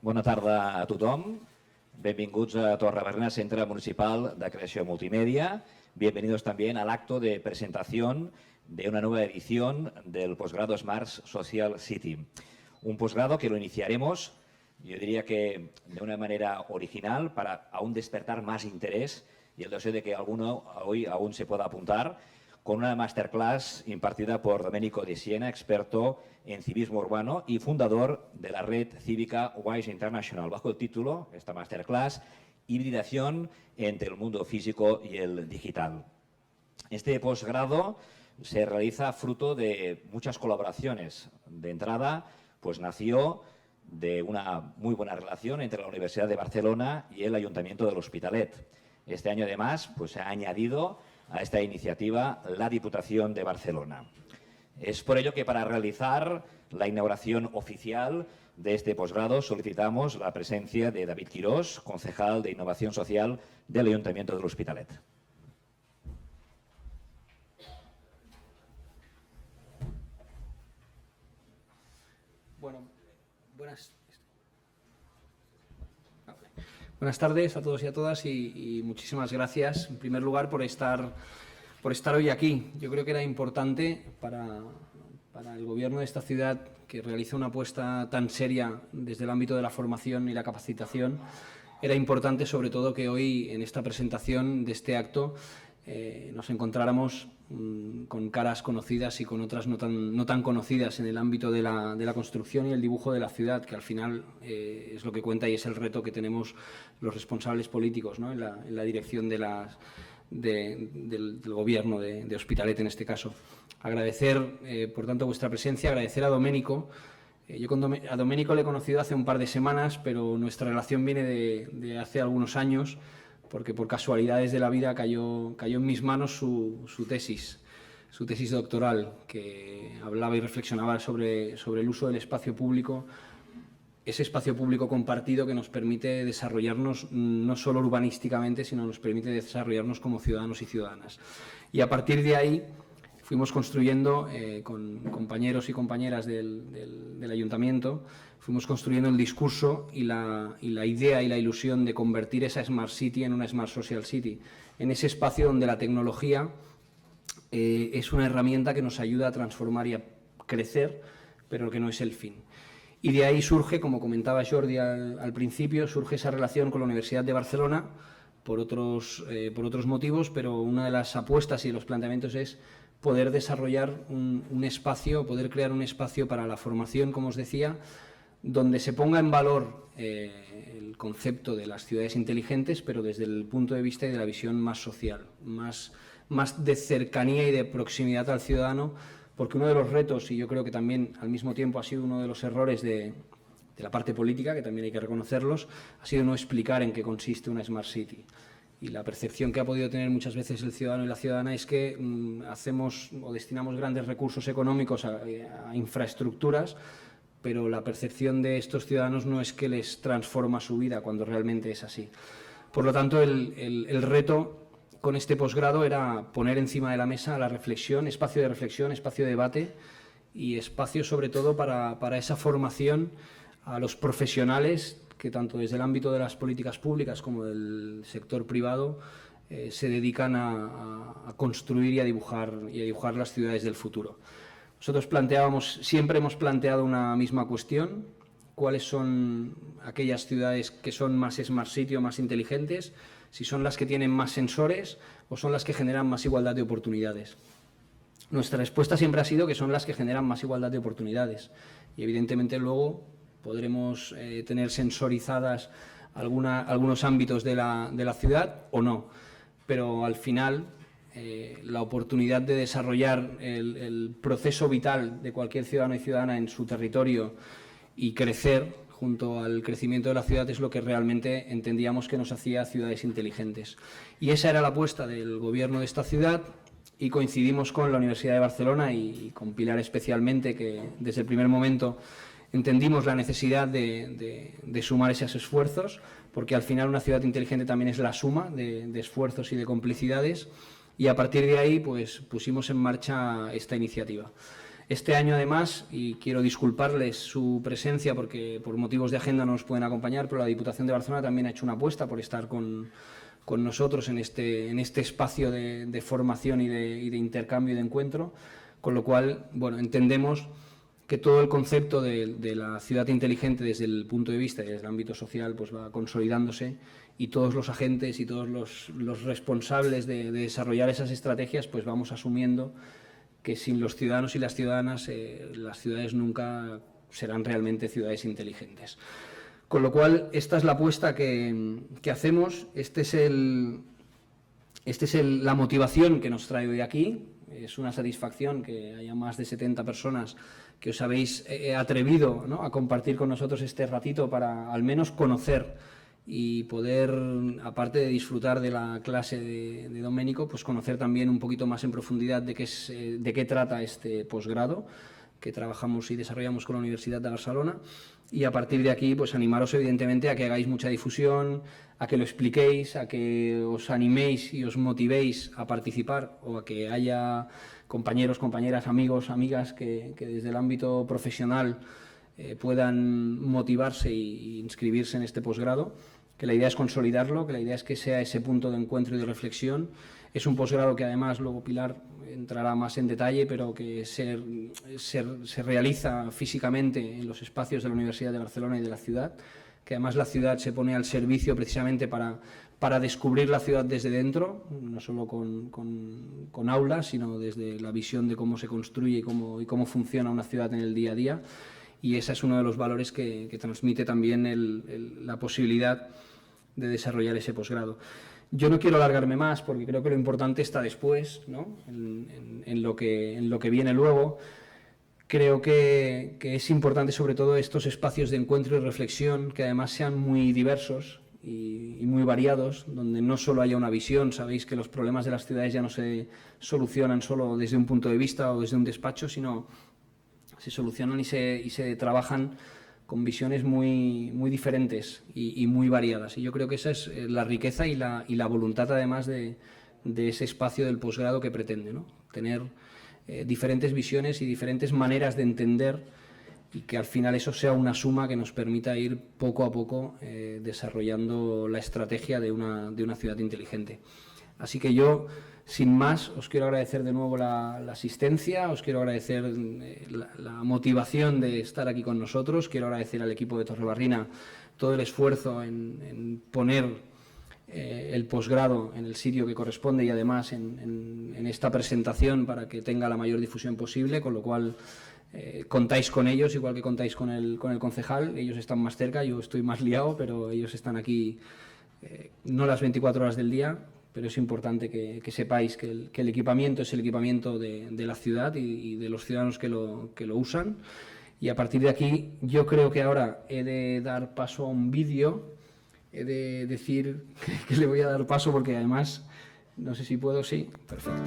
Bona tarda a tothom. Benvinguts a Torrebarrena, Centre Municipal de Creación Multimedia. Bienvenidos también al acto de presentación de una nueva edición del posgrado Smart Social City. Un posgrado que lo iniciaremos, yo diría que de una manera original, para aún despertar más interés y el deseo de que alguno hoy aún se pueda apuntar, con una masterclass impartida por Domenico de Siena, experto en civismo urbano y fundador de la red cívica WISE International, bajo el título, esta masterclass, Hibridación entre el mundo físico y el digital. Este posgrado se realiza fruto de muchas colaboraciones. De entrada, pues nació de una muy buena relación entre la Universidad de Barcelona y el Ayuntamiento de l'Hospitalet. Este año, además, pues se ha añadido a esta iniciativa la Diputación de Barcelona. Es por ello que para realizar la inauguración oficial de este posgrado solicitamos la presencia de David Quirós, concejal de Innovación Social del Ayuntamiento de l'Hospitalet. Buenas tardes a todos y a todas y muchísimas gracias, en primer lugar, por estar hoy aquí. Yo creo que era importante para el Gobierno de esta ciudad, que realiza una apuesta tan seria desde el ámbito de la formación y la capacitación, era importante sobre todo que hoy, en esta presentación de este acto, nos encontráramos con caras conocidas y con otras no tan conocidas en el ámbito de la construcción y el dibujo de la ciudad, que al final es lo que cuenta y es el reto que tenemos los responsables políticos, ¿no? en la dirección del Gobierno de Hospitalet en este caso. Agradecer, por tanto, vuestra presencia, agradecer a Domenico. Yo a Domenico le he conocido hace un par de semanas, pero nuestra relación viene de hace algunos años, porque por casualidades de la vida cayó en mis manos su tesis doctoral, que hablaba y reflexionaba sobre el uso del espacio público, ese espacio público compartido que nos permite desarrollarnos no solo urbanísticamente, sino nos permite desarrollarnos como ciudadanos y ciudadanas. Y a partir de ahí fuimos construyendo, con compañeros y compañeras del Ayuntamiento, fuimos construyendo el discurso y la idea y la ilusión de convertir esa Smart City en una Smart Social City, en ese espacio donde la tecnología es una herramienta que nos ayuda a transformar y a crecer, pero que no es el fin. Y de ahí surge, como comentaba Jordi al principio, surge esa relación con la Universidad de Barcelona por otros motivos, pero una de las apuestas y los planteamientos es poder desarrollar un espacio, poder crear un espacio para la formación, como os decía, donde se ponga en valor el concepto de las ciudades inteligentes, pero desde el punto de vista y de la visión más social, más de cercanía y de proximidad al ciudadano, porque uno de los retos, y yo creo que también al mismo tiempo ha sido uno de los errores de la parte política, que también hay que reconocerlos, ha sido no explicar en qué consiste una Smart City. Y la percepción que ha podido tener muchas veces el ciudadano y la ciudadana es que hacemos o destinamos grandes recursos económicos a infraestructuras, pero la percepción de estos ciudadanos no es que les transforma su vida, cuando realmente es así. Por lo tanto, el reto con este posgrado era poner encima de la mesa la reflexión, espacio de debate y espacio sobre todo para esa formación a los profesionales que tanto desde el ámbito de las políticas públicas como del sector privado se dedican a construir y a dibujar las ciudades del futuro. Nosotros siempre hemos planteado una misma cuestión: cuáles son aquellas ciudades que son más Smart City o más inteligentes, si son las que tienen más sensores o son las que generan más igualdad de oportunidades. Nuestra respuesta siempre ha sido que son las que generan más igualdad de oportunidades y evidentemente luego podremos tener sensorizadas algunos ámbitos de la ciudad o no, pero al final la oportunidad de desarrollar el proceso vital de cualquier ciudadano y ciudadana en su territorio y crecer junto al crecimiento de la ciudad es lo que realmente entendíamos que nos hacía ciudades inteligentes. Y esa era la apuesta del Gobierno de esta ciudad, y coincidimos con la Universidad de Barcelona y con Pilar especialmente, que desde el primer momento entendimos la necesidad de sumar esos esfuerzos, porque al final una ciudad inteligente también es la suma de esfuerzos y de complicidades, y a partir de ahí pues pusimos en marcha esta iniciativa. Este año, además, y quiero disculparles su presencia porque por motivos de agenda no nos pueden acompañar, pero la Diputación de Barcelona también ha hecho una apuesta por estar con nosotros en este espacio de formación y de intercambio y de encuentro, con lo cual, bueno, entendemos que todo el concepto de la ciudad inteligente desde el punto de vista y desde el ámbito social pues va consolidándose, y todos los agentes y todos los responsables de desarrollar esas estrategias pues vamos asumiendo que sin los ciudadanos y las ciudadanas las ciudades nunca serán realmente ciudades inteligentes. Con lo cual, esta es la apuesta que hacemos, la motivación que nos trae hoy aquí. Es una satisfacción que haya más de 70 personas que os habéis atrevido, ¿no?, a compartir con nosotros este ratito para al menos conocer y poder, aparte de disfrutar de la clase de Doménico, pues conocer también un poquito más en profundidad de qué trata este posgrado que trabajamos y desarrollamos con la Universidad de Barcelona. Y a partir de aquí, pues animaros evidentemente a que hagáis mucha difusión, a que lo expliquéis, a que os animéis y os motivéis a participar, o a que haya compañeros, compañeras, amigos, amigas que desde el ámbito profesional puedan motivarse e inscribirse en este posgrado, que la idea es consolidarlo, que la idea es que sea ese punto de encuentro y de reflexión. Es un posgrado que además, luego Pilar entrará más en detalle, pero que se realiza físicamente en los espacios de la Universidad de Barcelona y de la ciudad, que además la ciudad se pone al servicio precisamente para descubrir la ciudad desde dentro, no solo con aulas, sino desde la visión de cómo se construye y cómo funciona una ciudad en el día a día. Y ese es uno de los valores que transmite también la posibilidad de desarrollar ese posgrado. Yo no quiero alargarme más porque creo que lo importante está después, ¿no?, en lo que viene luego. Creo que es importante sobre todo estos espacios de encuentro y reflexión que además sean muy diversos y muy variados, donde no solo haya una visión. Sabéis que los problemas de las ciudades ya no se solucionan solo desde un punto de vista o desde un despacho, sino se solucionan y se trabajan con visiones muy diferentes y muy variadas. Y yo creo que esa es la riqueza y la voluntad, además, de ese espacio del posgrado que pretende, ¿no?, tener diferentes visiones y diferentes maneras de entender, y que al final eso sea una suma que nos permita ir poco a poco desarrollando la estrategia de una ciudad inteligente. Así que yo, sin más, os quiero agradecer de nuevo la asistencia, os quiero agradecer la motivación de estar aquí con nosotros, quiero agradecer al equipo de Torrebarrina todo el esfuerzo en poner el posgrado en el sitio que corresponde y además en esta presentación para que tenga la mayor difusión posible, con lo cual contáis con ellos, igual que contáis con el concejal. Ellos están más cerca, yo estoy más liado, pero ellos están aquí no las 24 horas del día. Pero es importante que sepáis que el equipamiento es el equipamiento de la ciudad y de los ciudadanos que lo usan. Y a partir de aquí, yo creo que ahora he de dar paso a un vídeo. He de decir que le voy a dar paso porque además, no sé si puedo, sí, perfecto.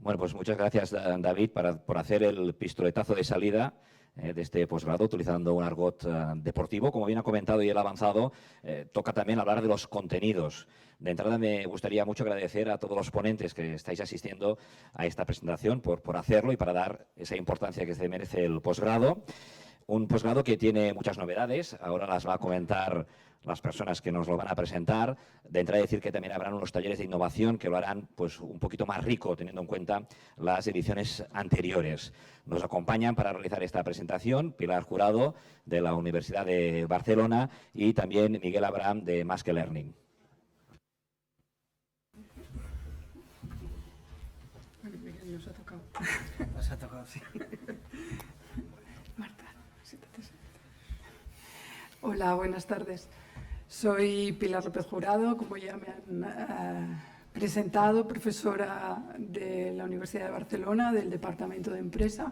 Bueno, pues muchas gracias, David, por hacer el pistoletazo de salida de este posgrado, utilizando un argot deportivo. Como bien ha comentado y él ha avanzado, toca también hablar de los contenidos. De entrada, me gustaría mucho agradecer a todos los ponentes que estáis asistiendo a esta presentación por hacerlo y para dar esa importancia que se merece el posgrado. Un posgrado que tiene muchas novedades, ahora las va a comentar las personas que nos lo van a presentar. De entrada, decir que también habrán unos talleres de innovación que lo harán pues, un poquito más rico, teniendo en cuenta las ediciones anteriores. Nos acompañan para realizar esta presentación Pilar Jurado, de la Universidad de Barcelona, y también Miguel Abraham, de Maske Learning. Nos ha tocado. Nos ha tocado, sí. Marta, siéntate. Hola, buenas tardes. Soy Pilar López Jurado, como ya me han presentado, profesora de la Universidad de Barcelona, del Departamento de Empresa.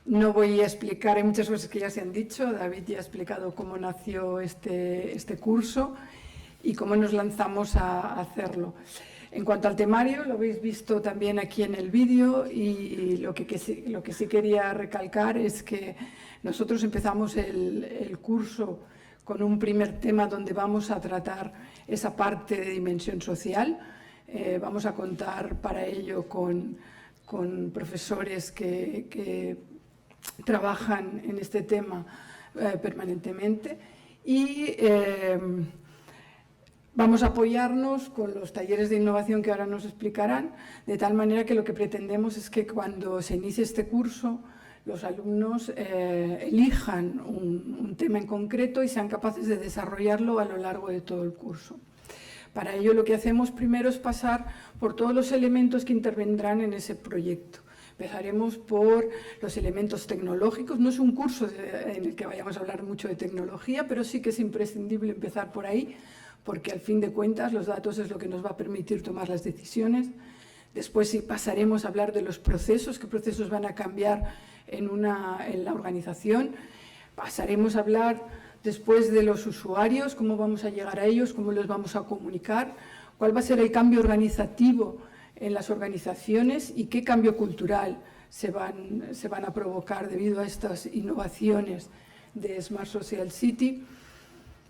No voy a explicar, hay muchas cosas que ya se han dicho. David ya ha explicado cómo nació este curso y cómo nos lanzamos a hacerlo. En cuanto al temario, lo habéis visto también aquí en el vídeo, y lo que sí quería recalcar es que nosotros empezamos el curso con un primer tema donde vamos a tratar esa parte de dimensión social. Vamos a contar para ello con profesores que trabajan en este tema permanentemente, y vamos a apoyarnos con los talleres de innovación que ahora nos explicarán, de tal manera que lo que pretendemos es que cuando se inicie este curso los alumnos elijan un tema en concreto y sean capaces de desarrollarlo a lo largo de todo el curso. Para ello lo que hacemos primero es pasar por todos los elementos que intervendrán en ese proyecto. Empezaremos por los elementos tecnológicos. No es un curso en el que vayamos a hablar mucho de tecnología, pero sí que es imprescindible empezar por ahí, porque al fin de cuentas los datos es lo que nos va a permitir tomar las decisiones. Después sí pasaremos a hablar de los procesos, qué procesos van a cambiar en la organización. Pasaremos a hablar después de los usuarios, cómo vamos a llegar a ellos, cómo los vamos a comunicar, cuál va a ser el cambio organizativo en las organizaciones y qué cambio cultural se van a provocar debido a estas innovaciones de Smart Social City.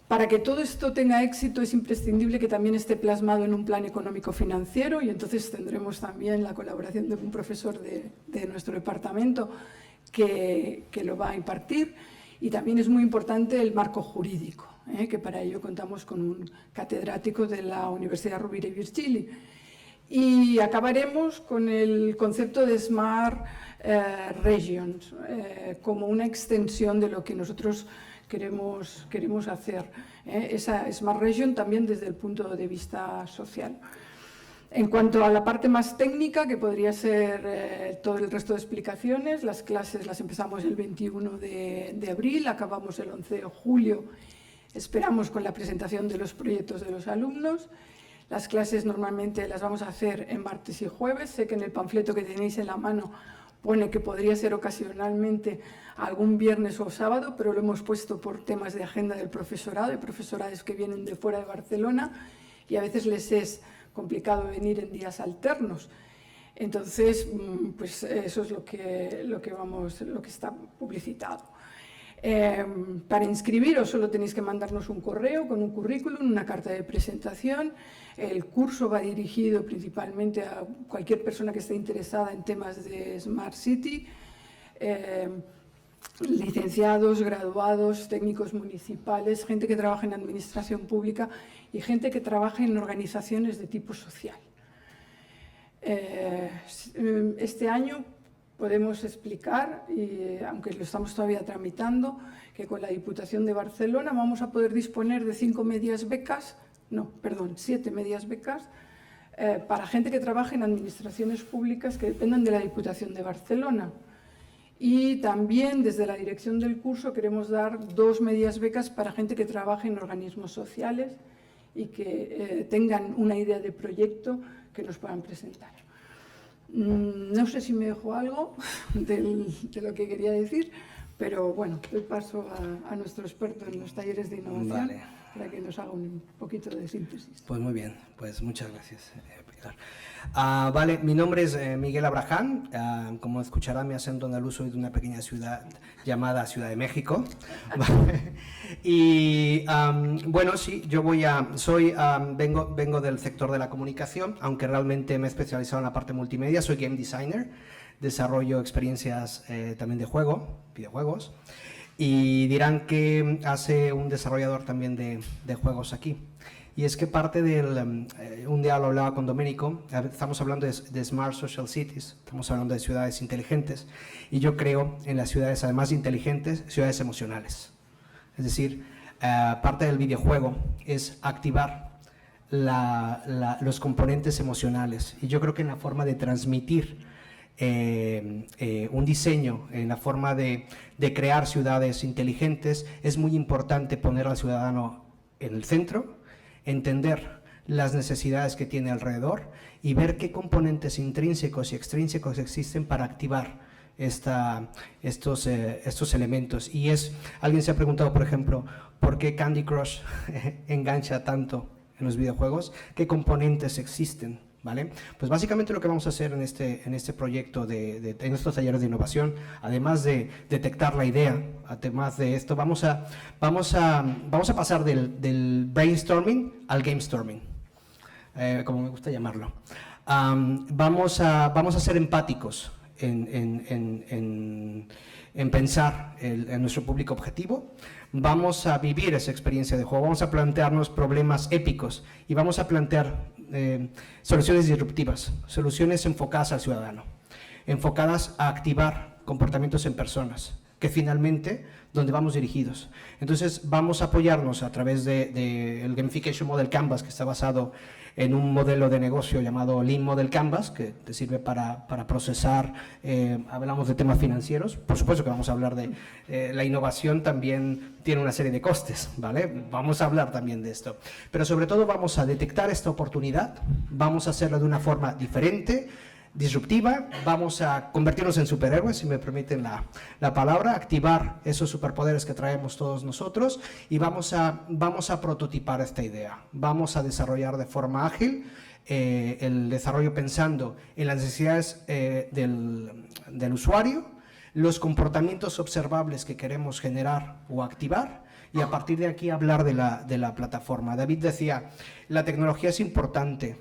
Para que todo esto tenga éxito es imprescindible que también esté plasmado en un plan económico-financiero, y entonces tendremos también la colaboración de un profesor de nuestro departamento que lo va a impartir. Y también es muy importante el marco jurídico, que para ello contamos con un catedrático de la Universidad Rovira i Virgili. Y acabaremos con el concepto de Smart Regions, como una extensión de lo que nosotros queremos hacer, esa Smart Region también desde el punto de vista social. En cuanto a la parte más técnica, que podría ser todo el resto de explicaciones, las clases las empezamos el 21 de abril, acabamos el 11 de julio, esperamos con la presentación de los proyectos de los alumnos. Las clases normalmente las vamos a hacer en martes y jueves. Sé que en el panfleto que tenéis en la mano pone que podría ser ocasionalmente algún viernes o sábado, pero lo hemos puesto por temas de agenda del profesorado, de profesorados que vienen de fuera de Barcelona, y a veces les es complicado venir en días alternos. Entonces, pues eso es lo que está publicitado. Para inscribiros solo tenéis que mandarnos un correo con un currículum, una carta de presentación. El curso va dirigido principalmente a cualquier persona que esté interesada en temas de Smart City, licenciados, graduados, técnicos municipales, gente que trabaja en administración pública y gente que trabaja en organizaciones de tipo social. Este año podemos explicar, aunque lo estamos todavía tramitando, que con la Diputación de Barcelona vamos a poder disponer de 7 medias becas para gente que trabaje en administraciones públicas que dependan de la Diputación de Barcelona. Y también desde la dirección del curso queremos dar 2 medias becas para gente que trabaje en organismos sociales y que tengan una idea de proyecto que nos puedan presentar. No sé si me dejo algo de lo que quería decir, pero bueno, doy paso a nuestro experto en los talleres de innovación. Vale, para que nos haga un poquito de síntesis. Pues muy bien, pues muchas gracias, Pilar. Vale, mi nombre es Miguel Abraham. Como escucharán, mi acento andaluz, soy de una pequeña ciudad llamada Ciudad de México. Vale. Y bueno, sí, yo vengo del sector de la comunicación, aunque realmente me he especializado en la parte multimedia. Soy game designer, desarrollo experiencias también de videojuegos. Y dirán que hace un desarrollador también de juegos aquí. Y es que parte un día lo hablaba con Domenico, estamos hablando de Smart Social Cities, estamos hablando de ciudades inteligentes, y yo creo en las ciudades, además de inteligentes, ciudades emocionales. Es decir, parte del videojuego es activar los componentes emocionales, y yo creo que en la forma de transmitir un diseño, en la forma de crear ciudades inteligentes, es muy importante poner al ciudadano en el centro, entender las necesidades que tiene alrededor y ver qué componentes intrínsecos y extrínsecos existen para activar estos elementos. Y alguien se ha preguntado, por ejemplo, ¿por qué Candy Crush engancha tanto en los videojuegos? ¿Qué componentes existen? ¿Vale? Pues básicamente lo que vamos a hacer en este proyecto, en estos talleres de innovación, además de detectar la idea, además de esto, vamos a pasar del brainstorming al gamestorming, como me gusta llamarlo. Vamos a ser empáticos en pensar en nuestro público objetivo. Vamos a vivir esa experiencia de juego, vamos a plantearnos problemas épicos y vamos a plantear soluciones disruptivas, soluciones enfocadas al ciudadano, enfocadas a activar comportamientos en personas, que finalmente donde vamos dirigidos. Entonces vamos a apoyarnos a través del Gamification Model Canvas, que está basado en un modelo de negocio llamado Lean Model Canvas, que te sirve para procesar, hablamos de temas financieros, por supuesto que vamos a hablar de la innovación, también tiene una serie de costes, ¿vale? Vamos a hablar también de esto, pero sobre todo vamos a detectar esta oportunidad, vamos a hacerlo de una forma diferente, disruptiva, vamos a convertirnos en superhéroes, si me permiten la palabra, activar esos superpoderes que traemos todos nosotros y vamos a prototipar esta idea, vamos a desarrollar de forma ágil el desarrollo pensando en las necesidades del usuario, los comportamientos observables que queremos generar o activar y a partir de aquí hablar de la plataforma. David decía, la tecnología es importante.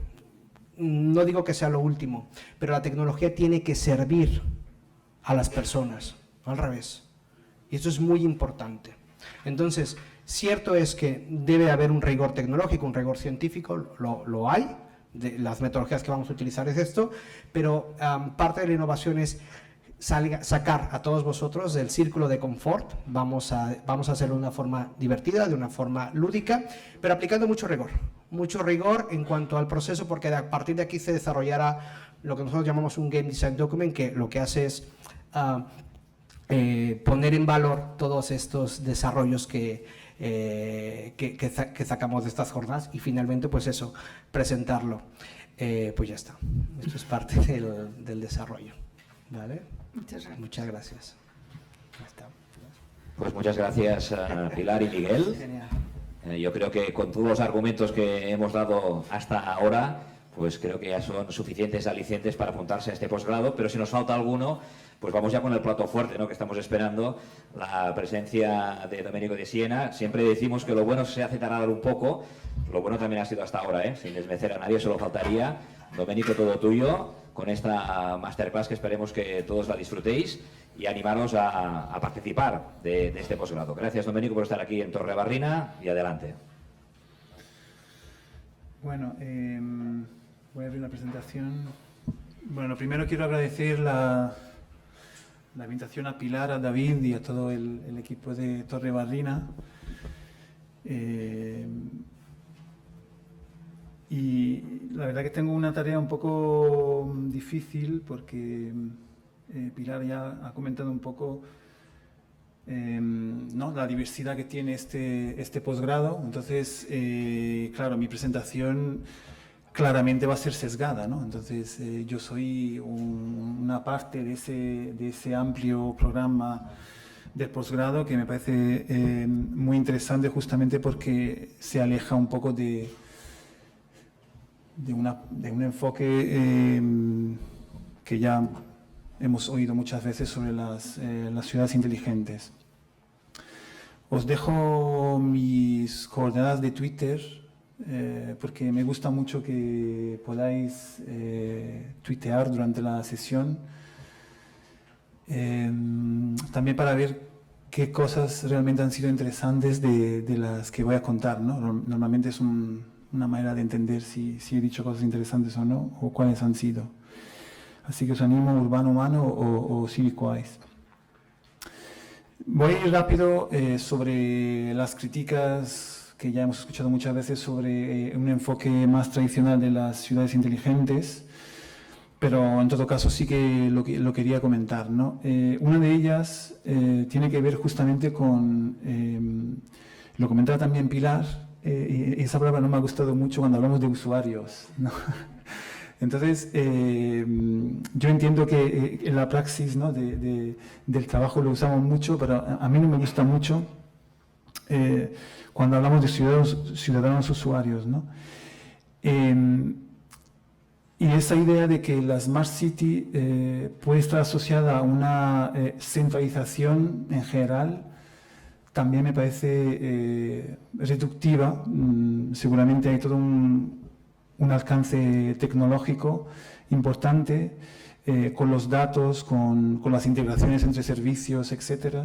No digo que sea lo último, pero la tecnología tiene que servir a las personas, no al revés. Y eso es muy importante. Entonces, cierto es que debe haber un rigor tecnológico, un rigor científico, lo hay, las metodologías que vamos a utilizar es esto, pero parte de la innovación es sacar a todos vosotros del círculo de confort, vamos a hacerlo de una forma divertida, de una forma lúdica, pero aplicando mucho rigor en cuanto al proceso, porque a partir de aquí se desarrollará lo que nosotros llamamos un Game Design Document, que lo que hace es poner en valor todos estos desarrollos que sacamos de estas jornadas y finalmente pues eso, presentarlo. Pues ya está, esto es parte del desarrollo, ¿vale? Muchas gracias. Ya está. Pues muchas gracias Pilar y Miguel. Yo creo que con todos los argumentos que hemos dado hasta ahora, pues creo que ya son suficientes alicientes para apuntarse a este posgrado, pero si nos falta alguno, pues vamos ya con el plato fuerte, ¿no?, que estamos esperando, la presencia de Domenico de Siena. Siempre decimos que lo bueno se hace tardar un poco, lo bueno también ha sido hasta ahora, sin desmerecer a nadie, solo faltaría. Domenico, todo tuyo, con esta masterclass que esperemos que todos la disfrutéis y animaros a participar de este posgrado. Gracias, Domenico, por estar aquí en Torrebarrina y adelante. Bueno, voy a abrir la presentación. Bueno, primero quiero agradecer la invitación a Pilar, a David y a todo el equipo de Torrebarrina. Y la verdad que tengo una tarea un poco difícil porque Pilar ya ha comentado un poco ¿no?, la diversidad que tiene este posgrado. Entonces, claro, mi presentación claramente va a ser sesgada, ¿no? Entonces, yo soy una parte de ese amplio programa del posgrado que me parece muy interesante justamente porque se aleja un poco de un enfoque que ya hemos oído muchas veces sobre las ciudades inteligentes. Os dejo mis coordenadas de Twitter porque me gusta mucho que podáis tuitear durante la sesión. También para ver qué cosas realmente han sido interesantes de las que voy a contar, ¿no? Normalmente es una manera de entender si he dicho cosas interesantes o no, o cuáles han sido. Así que os animo, Urbano Humano o Civicwise. Voy a ir rápido sobre las críticas que ya hemos escuchado muchas veces sobre un enfoque más tradicional de las ciudades inteligentes, pero en todo caso sí que lo quería comentar, ¿no? Una de ellas tiene que ver justamente con, lo comentaba también Pilar, y esa palabra no me ha gustado mucho cuando hablamos de usuarios, ¿no? Entonces, yo entiendo que en la praxis, ¿no? del trabajo lo usamos mucho, pero a mí no me gusta mucho cuando hablamos de ciudadanos usuarios, ¿no? Y esa idea de que la Smart City puede estar asociada a una centralización en general también me parece reductiva. Seguramente hay todo un alcance tecnológico importante con los datos, con las integraciones entre servicios, etcétera.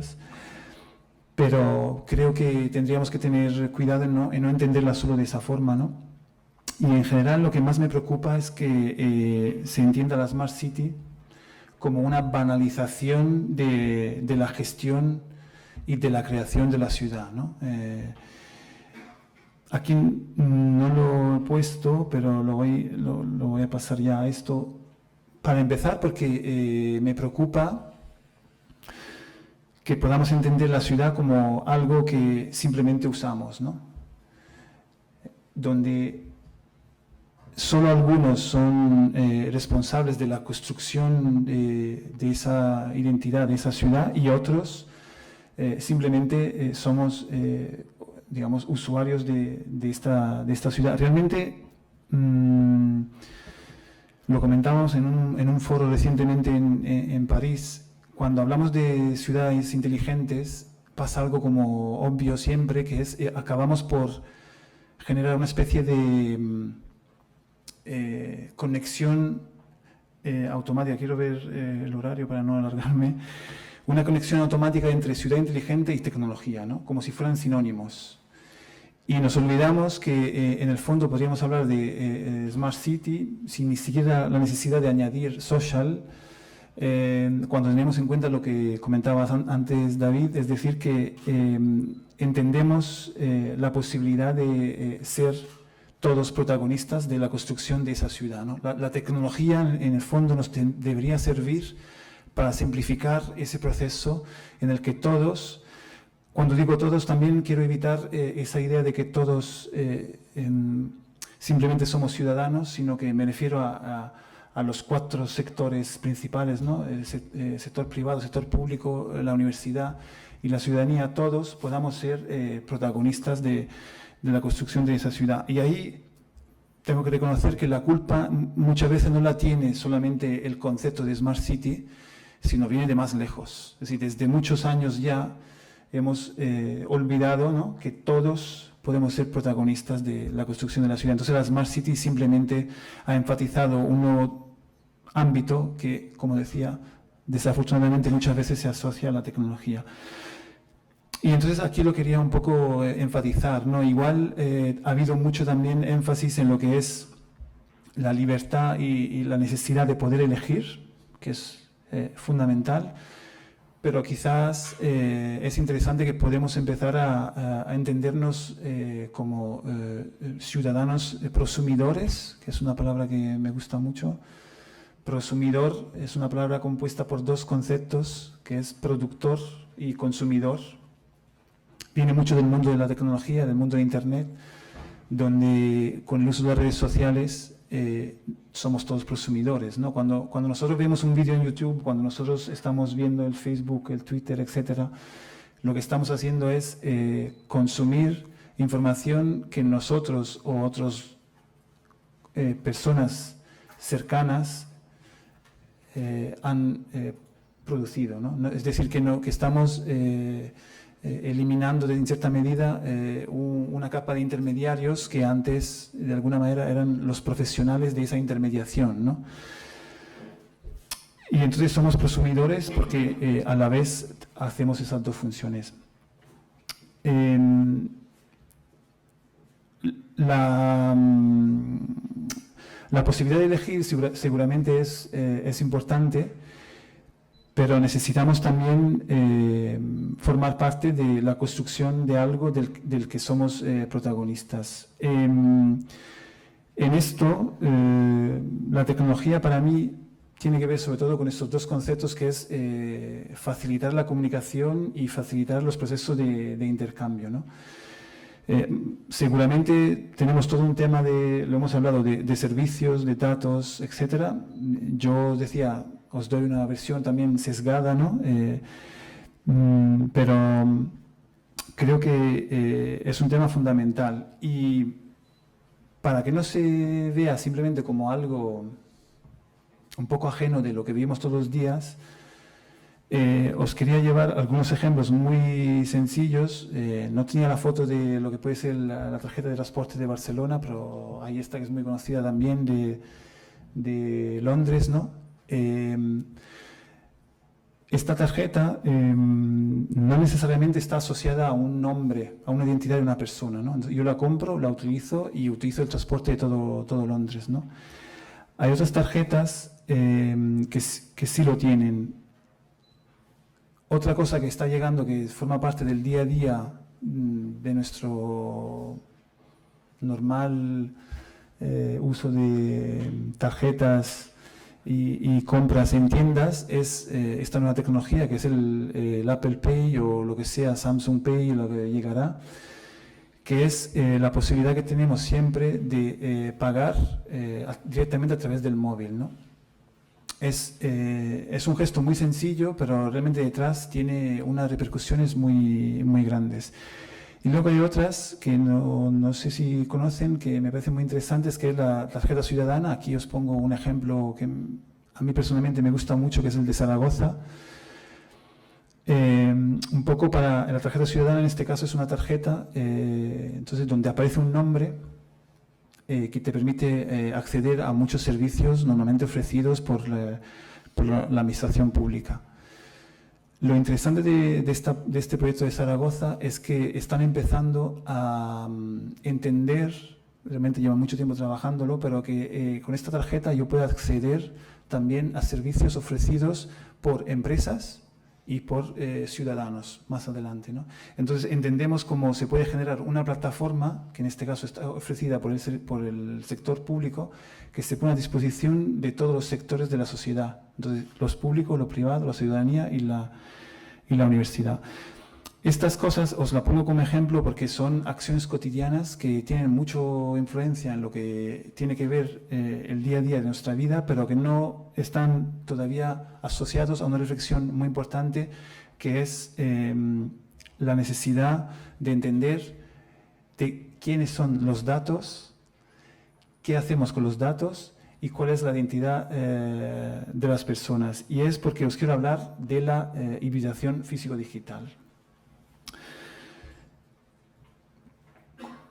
Pero creo que tendríamos que tener cuidado en no entenderla solo de esa forma, ¿no? Y en general lo que más me preocupa es que se entienda la Smart City como una banalización de la gestión y de la creación de la ciudad, ¿no? Aquí no lo he puesto, pero lo voy a pasar ya a esto. Para empezar, porque me preocupa que podamos entender la ciudad como algo que simplemente usamos, ¿no? Donde solo algunos son responsables de la construcción de esa identidad, de esa ciudad, y otros simplemente somos, digamos, usuarios de esta ciudad. Realmente, lo comentamos en un foro recientemente en París, cuando hablamos de ciudades inteligentes, pasa algo como obvio siempre, que es acabamos por generar una especie de conexión automática. Quiero ver el horario para no alargarme. Una conexión automática entre ciudad inteligente y tecnología, ¿no? Como si fueran sinónimos. Y nos olvidamos que en el fondo podríamos hablar de Smart City sin ni siquiera la necesidad de añadir social, cuando tenemos en cuenta lo que comentabas antes, David, es decir, que entendemos la posibilidad de ser todos protagonistas de la construcción de esa ciudad, ¿no? La tecnología en el fondo nos debería servir para simplificar ese proceso en el que todos, cuando digo todos también quiero evitar esa idea de que todos simplemente somos ciudadanos, sino que me refiero a los 4 sectores principales, ¿no? El sector privado, el sector público, la universidad y la ciudadanía, todos podamos ser protagonistas de la construcción de esa ciudad. Y ahí tengo que reconocer que la culpa muchas veces no la tiene solamente el concepto de Smart City, sino viene de más lejos. Es decir, desde muchos años ya hemos olvidado, ¿no?, que todos podemos ser protagonistas de la construcción de la ciudad. Entonces la Smart City simplemente ha enfatizado un nuevo ámbito que, como decía, desafortunadamente muchas veces se asocia a la tecnología. Y entonces aquí lo quería un poco enfatizar, ¿no? Igual ha habido mucho también énfasis en lo que es la libertad y la necesidad de poder elegir, que es fundamental, pero quizás es interesante que podemos empezar a entendernos como ciudadanos prosumidores, que es una palabra que me gusta mucho. Prosumidor es una palabra compuesta por 2 conceptos, que es productor y consumidor. Viene mucho del mundo de la tecnología, del mundo de Internet, donde con el uso de las redes sociales somos todos prosumidores, ¿no? Cuando nosotros vemos un vídeo en YouTube, cuando nosotros estamos viendo el Facebook, el Twitter, etcétera, lo que estamos haciendo es consumir información que nosotros o otras personas cercanas han producido, ¿no? Es decir, que estamos eliminando en cierta medida una capa de intermediarios que antes de alguna manera eran los profesionales de esa intermediación, ¿no? Y entonces somos prosumidores porque a la vez hacemos esas dos funciones. La posibilidad de elegir seguramente es importante, pero necesitamos también formar parte de la construcción de algo del que somos protagonistas. En esto, la tecnología para mí tiene que ver sobre todo con estos dos conceptos, que es facilitar la comunicación y facilitar los procesos de intercambio, ¿no? Seguramente tenemos todo un tema lo hemos hablado, de servicios, de datos, etcétera. Yo decía, os doy una versión también sesgada, ¿no? Pero creo que es un tema fundamental. Y para que no se vea simplemente como algo un poco ajeno de lo que vivimos todos los días, os quería llevar algunos ejemplos muy sencillos. No tenía la foto de lo que puede ser la tarjeta de transporte de Barcelona, pero ahí está, que es muy conocida también, de Londres, ¿no? Esta tarjeta no necesariamente está asociada a un nombre, a una identidad de una persona, ¿no? Entonces, yo la compro, la utilizo y utilizo el transporte de todo Londres, ¿no? Hay otras tarjetas que sí lo tienen. Otra cosa que está llegando, que forma parte del día a día de nuestro normal uso de tarjetas y compras en tiendas, es esta nueva tecnología, que es el Apple Pay o lo que sea, Samsung Pay, lo que llegará, que es la posibilidad que tenemos siempre de pagar directamente a través del móvil, ¿no? Es un gesto muy sencillo, pero realmente detrás tiene unas repercusiones muy, muy grandes. Y luego hay otras que no sé si conocen, que me parecen muy interesantes, que es la tarjeta ciudadana. Aquí os pongo un ejemplo que a mí personalmente me gusta mucho, que es el de Zaragoza. Un poco para la tarjeta ciudadana, en este caso es una tarjeta entonces donde aparece un nombre que te permite acceder a muchos servicios normalmente ofrecidos por la administración pública. Lo interesante de este proyecto de Zaragoza es que están empezando a entender, realmente llevan mucho tiempo trabajándolo, pero que con esta tarjeta yo puedo acceder también a servicios ofrecidos por empresas y por ciudadanos más adelante, ¿no? Entonces entendemos cómo se puede generar una plataforma, que en este caso está ofrecida por el sector público, que se pone a disposición de todos los sectores de la sociedad. Entonces, los públicos, lo privado, la ciudadanía y la universidad. Estas cosas os las pongo como ejemplo porque son acciones cotidianas que tienen mucha influencia en lo que tiene que ver el día a día de nuestra vida, pero que no están todavía asociados a una reflexión muy importante, que es la necesidad de entender de quiénes son los datos, qué hacemos con los datos y cuál es la identidad de las personas. Y es porque os quiero hablar de la hibridación físico-digital.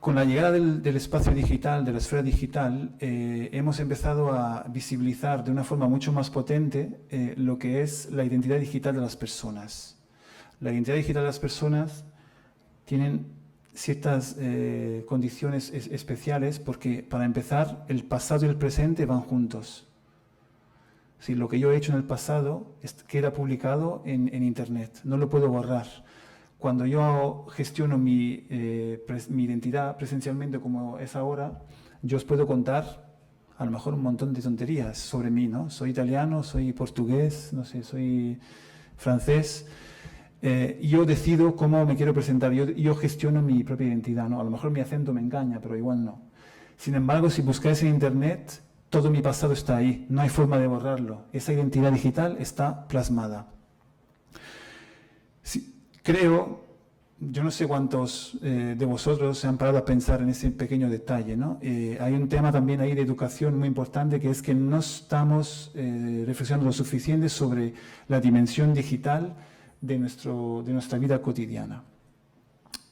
Con la llegada del espacio digital, de la esfera digital, hemos empezado a visibilizar de una forma mucho más potente lo que es la identidad digital de las personas. La identidad digital de las personas tienen ciertas condiciones especiales porque, para empezar, el pasado y el presente van juntos. Si lo que yo he hecho en el pasado queda publicado en Internet, no lo puedo borrar. Cuando yo gestiono mi identidad presencialmente como es ahora, yo os puedo contar a lo mejor un montón de tonterías sobre mí, ¿no? Soy italiano, soy portugués, no sé, soy francés. Yo decido cómo me quiero presentar, yo gestiono mi propia identidad, ¿no? A lo mejor mi acento me engaña, pero igual no. Sin embargo, si buscáis en Internet, todo mi pasado está ahí, no hay forma de borrarlo. Esa identidad digital está plasmada. Sí, creo, yo no sé cuántos de vosotros se han parado a pensar en ese pequeño detalle, ¿no? Hay un tema también ahí de educación muy importante, que es que no estamos reflexionando lo suficiente sobre la dimensión digital de nuestra vida cotidiana.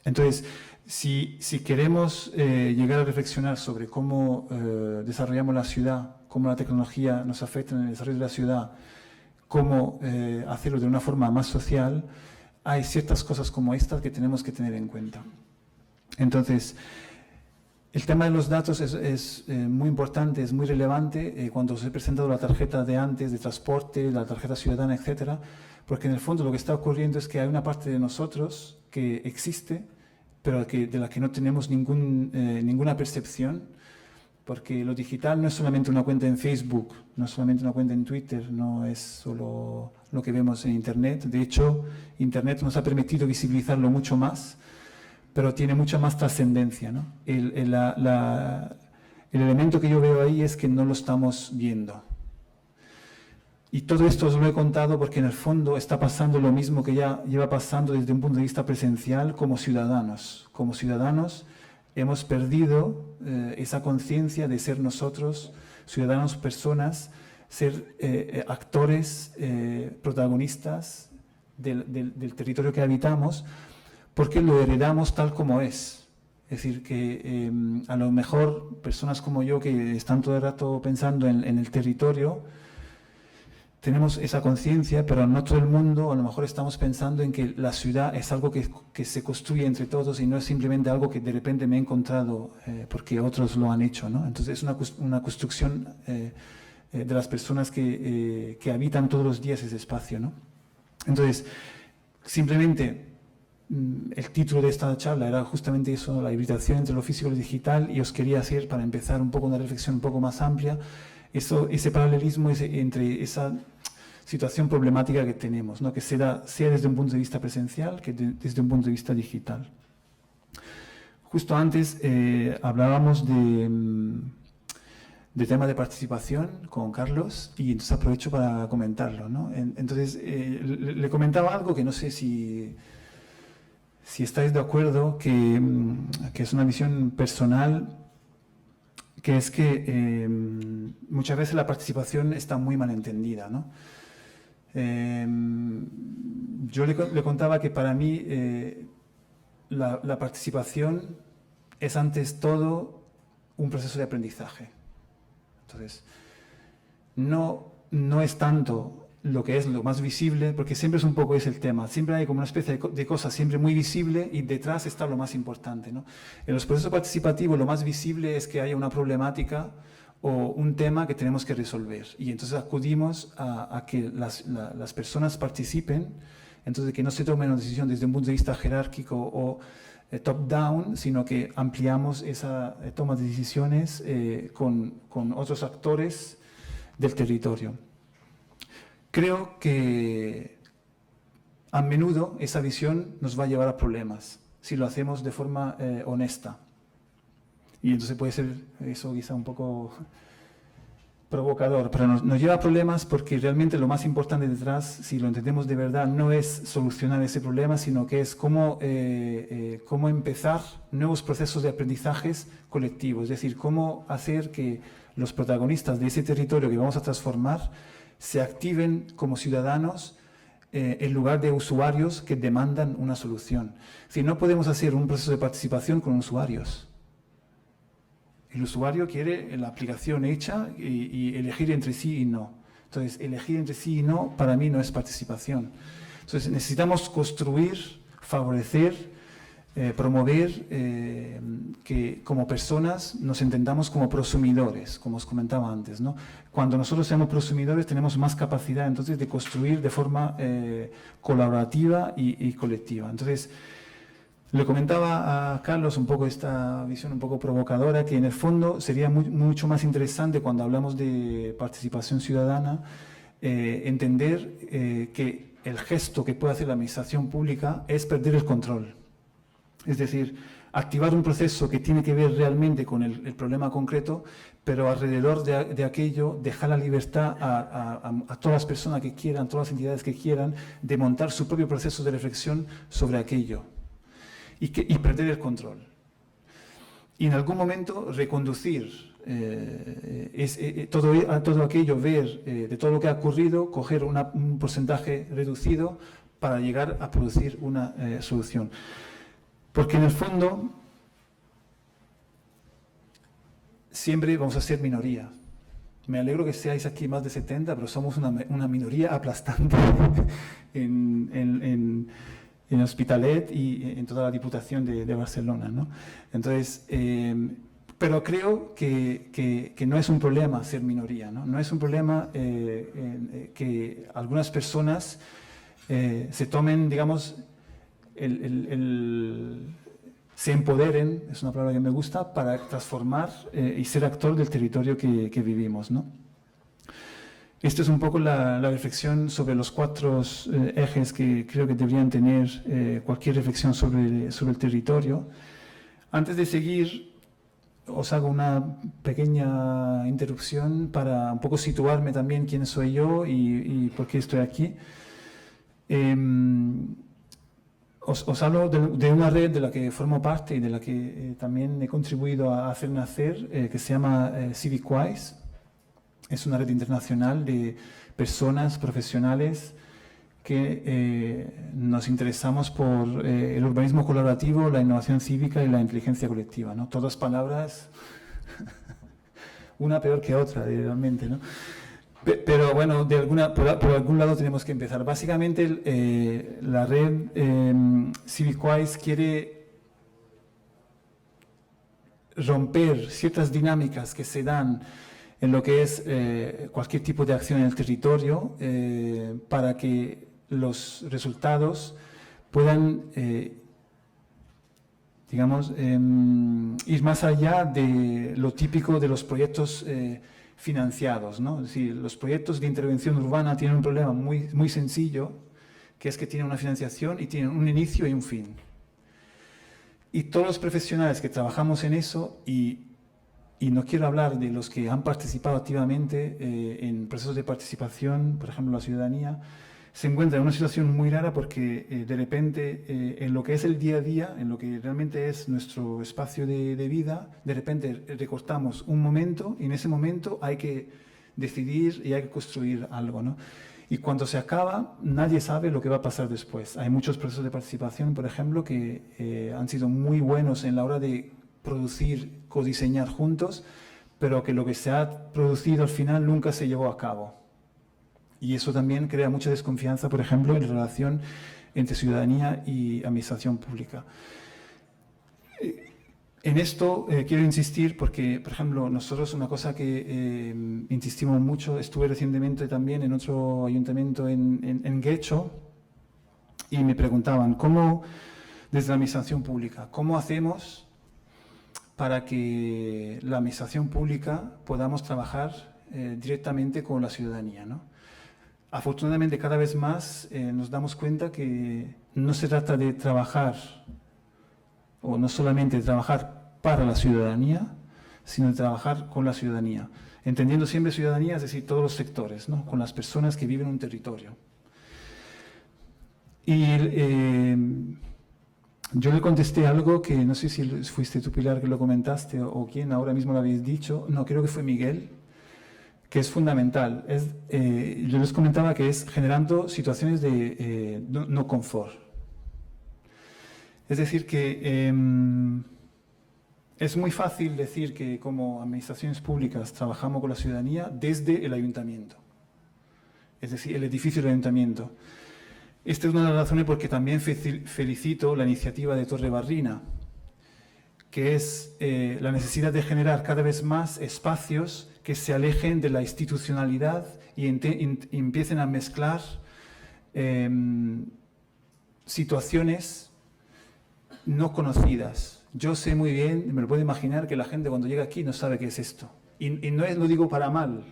Entonces, si queremos llegar a reflexionar sobre cómo desarrollamos la ciudad, cómo la tecnología nos afecta en el desarrollo de la ciudad, cómo hacerlo de una forma más social, hay ciertas cosas como estas que tenemos que tener en cuenta. Entonces, el tema de los datos es muy importante, es muy relevante cuando os he presentado la tarjeta de antes, de transporte, la tarjeta ciudadana, etcétera, porque en el fondo lo que está ocurriendo es que hay una parte de nosotros que existe, pero de la que no tenemos ninguna percepción, porque lo digital no es solamente una cuenta en Facebook, no es solamente una cuenta en Twitter, no es solo lo que vemos en Internet. De hecho, Internet nos ha permitido visibilizarlo mucho más, pero tiene mucha más trascendencia, ¿no? El elemento que yo veo ahí es que no lo estamos viendo. Y todo esto os lo he contado porque en el fondo está pasando lo mismo que ya lleva pasando desde un punto de vista presencial como ciudadanos. Como ciudadanos hemos perdido esa conciencia de ser nosotros, ciudadanos, personas, ser actores, protagonistas del territorio que habitamos, porque lo heredamos tal como es. Es decir, que a lo mejor personas como yo que están todo el rato pensando en el territorio, tenemos esa conciencia, pero no todo el mundo, a lo mejor estamos pensando en que la ciudad es algo que se construye entre todos y no es simplemente algo que de repente me he encontrado porque otros lo han hecho, ¿no? Entonces es una construcción de las personas que habitan todos los días ese espacio, ¿no? Entonces, simplemente el título de esta charla era justamente eso, la hibridación entre lo físico y lo digital, y os quería hacer, para empezar, un poco una reflexión un poco más amplia, ese paralelismo entre esa situación problemática que tenemos, ¿no? Que sea desde un punto de vista presencial que desde un punto de vista digital. Justo antes hablábamos de tema de participación con Carlos y entonces aprovecho para comentarlo, ¿no? Entonces le comentaba algo que no sé si estáis de acuerdo, que es una visión personal, que es que muchas veces la participación está muy mal entendida, ¿no? Yo le contaba que para mí la participación es antes todo un proceso de aprendizaje. Entonces, no es tanto lo que es lo más visible, porque siempre es un poco ese el tema. Siempre hay como una especie de cosa siempre muy visible y detrás está lo más importante, ¿no? En los procesos participativos lo más visible es que haya una problemática o un tema que tenemos que resolver. Y entonces acudimos a que las personas participen, entonces que no se tome una decisión desde un punto de vista jerárquico o top-down, sino que ampliamos esa toma de decisiones con otros actores del territorio. Creo que a menudo esa visión nos va a llevar a problemas si lo hacemos de forma honesta. Y entonces puede ser eso quizá un poco provocador, pero nos lleva a problemas porque realmente lo más importante detrás, si lo entendemos de verdad, no es solucionar ese problema, sino que es cómo empezar nuevos procesos de aprendizajes colectivos, es decir, cómo hacer que los protagonistas de ese territorio que vamos a transformar se activen como ciudadanos en lugar de usuarios que demandan una solución. Es decir, no podemos hacer un proceso de participación con usuarios. El usuario quiere la aplicación hecha y elegir entre sí y no. Entonces, elegir entre sí y no, para mí no es participación. Entonces, necesitamos construir, favorecer, promover que como personas nos entendamos como prosumidores, como os comentaba antes, ¿no? Cuando nosotros seamos prosumidores tenemos más capacidad entonces de construir de forma colaborativa y colectiva. Entonces, le comentaba a Carlos un poco esta visión un poco provocadora, que en el fondo sería mucho más interesante cuando hablamos de participación ciudadana, entender que el gesto que puede hacer la administración pública es perder el control. Es decir, activar un proceso que tiene que ver realmente con el problema concreto, pero alrededor de aquello dejar la libertad a todas las personas que quieran, todas las entidades que quieran, de montar su propio proceso de reflexión sobre aquello y perder el control. Y en algún momento reconducir todo aquello, ver de todo lo que ha ocurrido, coger un porcentaje reducido para llegar a producir una solución. Porque en el fondo siempre vamos a ser minoría. Me alegro que seáis aquí más de 70, pero somos una minoría aplastante en Hospitalet y en toda la Diputación de Barcelona, ¿no? Entonces, pero creo que no es un problema ser minoría, ¿no? No es un problema que algunas personas se tomen, digamos, se empoderen, es una palabra que me gusta, para transformar y ser actor del territorio que vivimos, ¿no? Esta es un poco la reflexión sobre los 4 ejes que creo que deberían tener cualquier reflexión sobre el territorio. Antes de seguir, os hago una pequeña interrupción para un poco situarme también quién soy yo y por qué estoy aquí. Os hablo de una red de la que formo parte y de la que también he contribuido a hacer nacer, que se llama CivicWise. Es una red internacional de personas profesionales que nos interesamos por el urbanismo colaborativo, la innovación cívica y la inteligencia colectiva, ¿no? Todas palabras, una peor que otra, realmente, ¿no? Pero bueno, por algún lado tenemos que empezar. Básicamente la red CivicWise quiere romper ciertas dinámicas que se dan en lo que es cualquier tipo de acción en el territorio para que los resultados puedan, digamos, ir más allá de lo típico de los proyectos financiados, ¿no? Es decir, los proyectos de intervención urbana tienen un problema muy sencillo, que es que tienen una financiación y tienen un inicio y un fin. Y todos los profesionales que trabajamos en eso, y no quiero hablar de los que han participado activamente en procesos de participación, por ejemplo, la ciudadanía, se encuentra en una situación muy rara porque de repente en lo que es el día a día, en lo que realmente es nuestro espacio de vida, de repente recortamos un momento y en ese momento hay que decidir y hay que construir algo, ¿no? Y cuando se acaba, nadie sabe lo que va a pasar después. Hay muchos procesos de participación, por ejemplo, que han sido muy buenos en la hora de producir, codiseñar juntos, pero que lo que se ha producido al final nunca se llevó a cabo. Y eso también crea mucha desconfianza, por ejemplo, en la relación entre ciudadanía y administración pública. En esto quiero insistir porque, por ejemplo, nosotros una cosa que insistimos mucho, estuve recientemente también en otro ayuntamiento en Guecho y me preguntaban, ¿cómo, desde la administración pública, cómo hacemos para que la administración pública podamos trabajar directamente con la ciudadanía, ¿no? Afortunadamente, cada vez más nos damos cuenta que no se trata de trabajar, o no solamente de trabajar para la ciudadanía, sino de trabajar con la ciudadanía. Entendiendo siempre ciudadanía, es decir, todos los sectores, ¿no? Con las personas que viven en un territorio. Y yo le contesté algo que no sé si fuiste tú, Pilar, que lo comentaste, o quién ahora mismo lo habéis dicho. No, creo que fue Miguel, que es fundamental. Yo les comentaba que es generando situaciones de no confort. Es decir, que es muy fácil decir que como administraciones públicas trabajamos con la ciudadanía desde el ayuntamiento, es decir, el edificio del ayuntamiento. Esta es una de las razones por que también felicito la iniciativa de Torrebarrina, que es la necesidad de generar cada vez más espacios que se alejen de la institucionalidad y empiecen a mezclar situaciones no conocidas. Yo sé muy bien, me lo puedo imaginar, que la gente cuando llega aquí no sabe qué es esto. Y no lo digo para mal.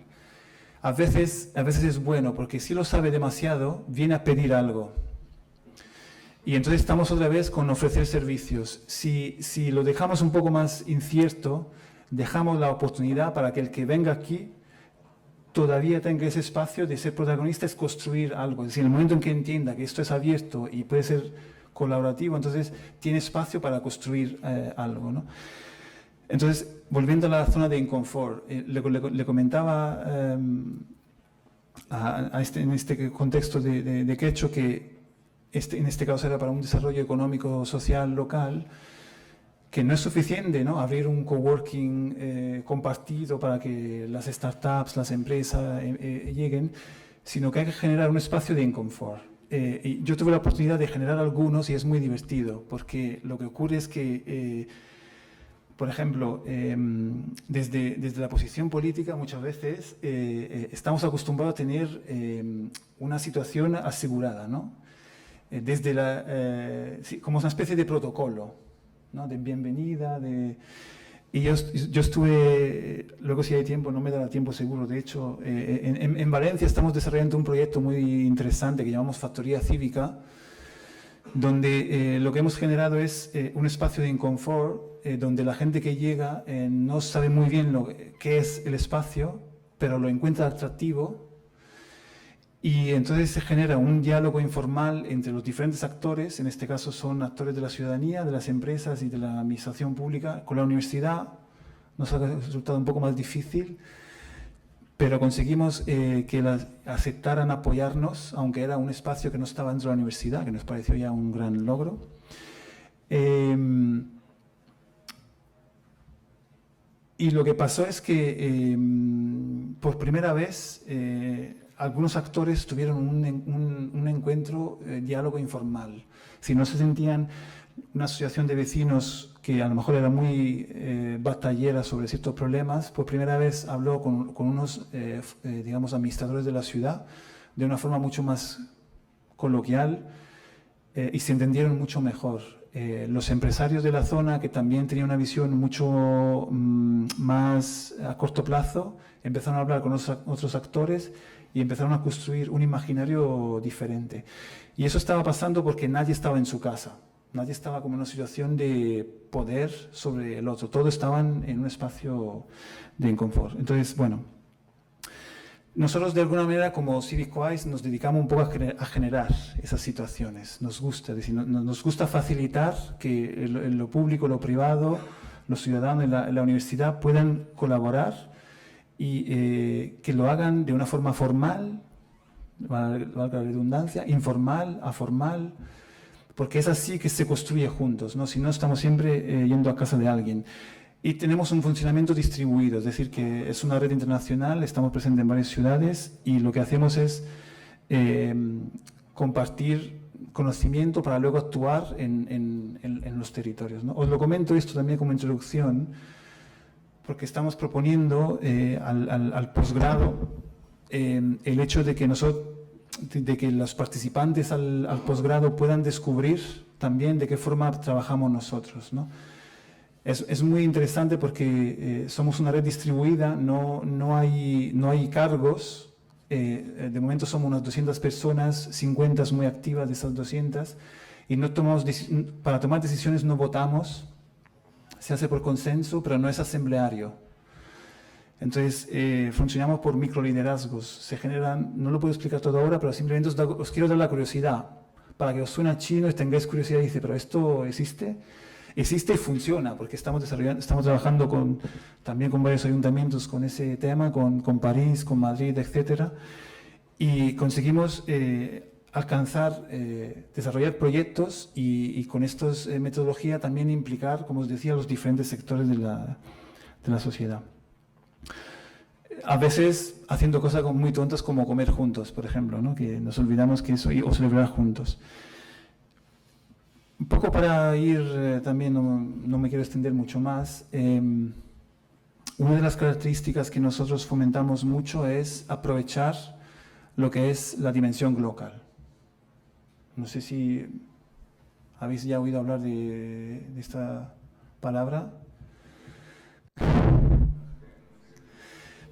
A veces es bueno, porque si lo sabe demasiado, viene a pedir algo. Y entonces estamos otra vez con ofrecer servicios. Si lo dejamos un poco más incierto, dejamos la oportunidad para que el que venga aquí todavía tenga ese espacio de ser protagonista, es construir algo. Es decir, en el momento en que entienda que esto es abierto y puede ser colaborativo, entonces tiene espacio para construir algo, ¿no? Entonces, volviendo a la zona de inconfort, le comentaba en este contexto de Quecho que en este caso era para un desarrollo económico social local, que no es suficiente, ¿no?, abrir un coworking compartido para que las startups, las empresas lleguen, sino que hay que generar un espacio de inconfort. Y yo tuve la oportunidad de generar algunos y es muy divertido, porque lo que ocurre es que, por ejemplo, desde la posición política muchas veces estamos acostumbrados a tener una situación asegurada, ¿no? Como una especie de protocolo, ¿no?, de bienvenida, y yo estuve, luego si hay tiempo, no me dará tiempo seguro, de hecho, en Valencia estamos desarrollando un proyecto muy interesante que llamamos Factoría Cívica, donde lo que hemos generado es un espacio de inconfort, donde la gente que llega no sabe muy bien qué es el espacio, pero lo encuentra atractivo. Y entonces se genera un diálogo informal entre los diferentes actores, en este caso son actores de la ciudadanía, de las empresas y de la administración pública. Con la universidad nos ha resultado un poco más difícil, pero conseguimos que aceptaran apoyarnos, aunque era un espacio que no estaba dentro de la universidad, que nos pareció ya un gran logro. Y lo que pasó es que por primera vez algunos actores tuvieron un encuentro, diálogo informal. Si no se sentían una asociación de vecinos que a lo mejor era muy batallera sobre ciertos problemas, por primera vez habló con unos, digamos, administradores de la ciudad de una forma mucho más coloquial y se entendieron mucho mejor. Los empresarios de la zona, que también tenían una visión mucho más a corto plazo, empezaron a hablar con otros actores y empezaron a construir un imaginario diferente. Y eso estaba pasando porque nadie estaba en su casa, nadie estaba como en una situación de poder sobre el otro, todos estaban en un espacio de inconfort. Entonces, bueno, nosotros de alguna manera como CivicWise nos dedicamos un poco a generar esas situaciones. Nos gusta, es decir, nos gusta facilitar que lo público, lo privado, los ciudadanos en la universidad puedan colaborar y que lo hagan de una forma formal, valga la redundancia, informal, aformal, porque es así que se construye juntos, ¿no? Si no, estamos siempre yendo a casa de alguien. Y tenemos un funcionamiento distribuido, es decir, que es una red internacional, estamos presentes en varias ciudades y lo que hacemos es compartir conocimiento para luego actuar en los territorios, ¿no? Os lo comento esto también como introducción, porque estamos proponiendo al posgrado el hecho de que los participantes al posgrado puedan descubrir también de qué forma trabajamos nosotros, ¿no? Es muy interesante porque somos una red distribuida, no hay cargos, de momento somos unas 200 personas, 50 muy activas de esas 200, y para tomar decisiones no votamos, se hace por consenso, pero no es asambleario. Entonces, funcionamos por microliderazgos, se generan, no lo puedo explicar todo ahora, pero simplemente os quiero dar la curiosidad, para que os suene chino y tengáis curiosidad y dice, ¿pero esto existe? Existe y funciona, porque estamos trabajando también con varios ayuntamientos con ese tema, con París, con Madrid, etcétera, y conseguimos alcanzar, desarrollar proyectos y con estas metodologías también implicar, como os decía, los diferentes sectores de la sociedad. A veces haciendo cosas muy tontas como comer juntos, por ejemplo, ¿no? Que nos olvidamos que eso, o celebrar juntos. Un poco para ir también, no me quiero extender mucho más, una de las características que nosotros fomentamos mucho es aprovechar lo que es la dimensión local. No sé si habéis ya oído hablar de esta palabra.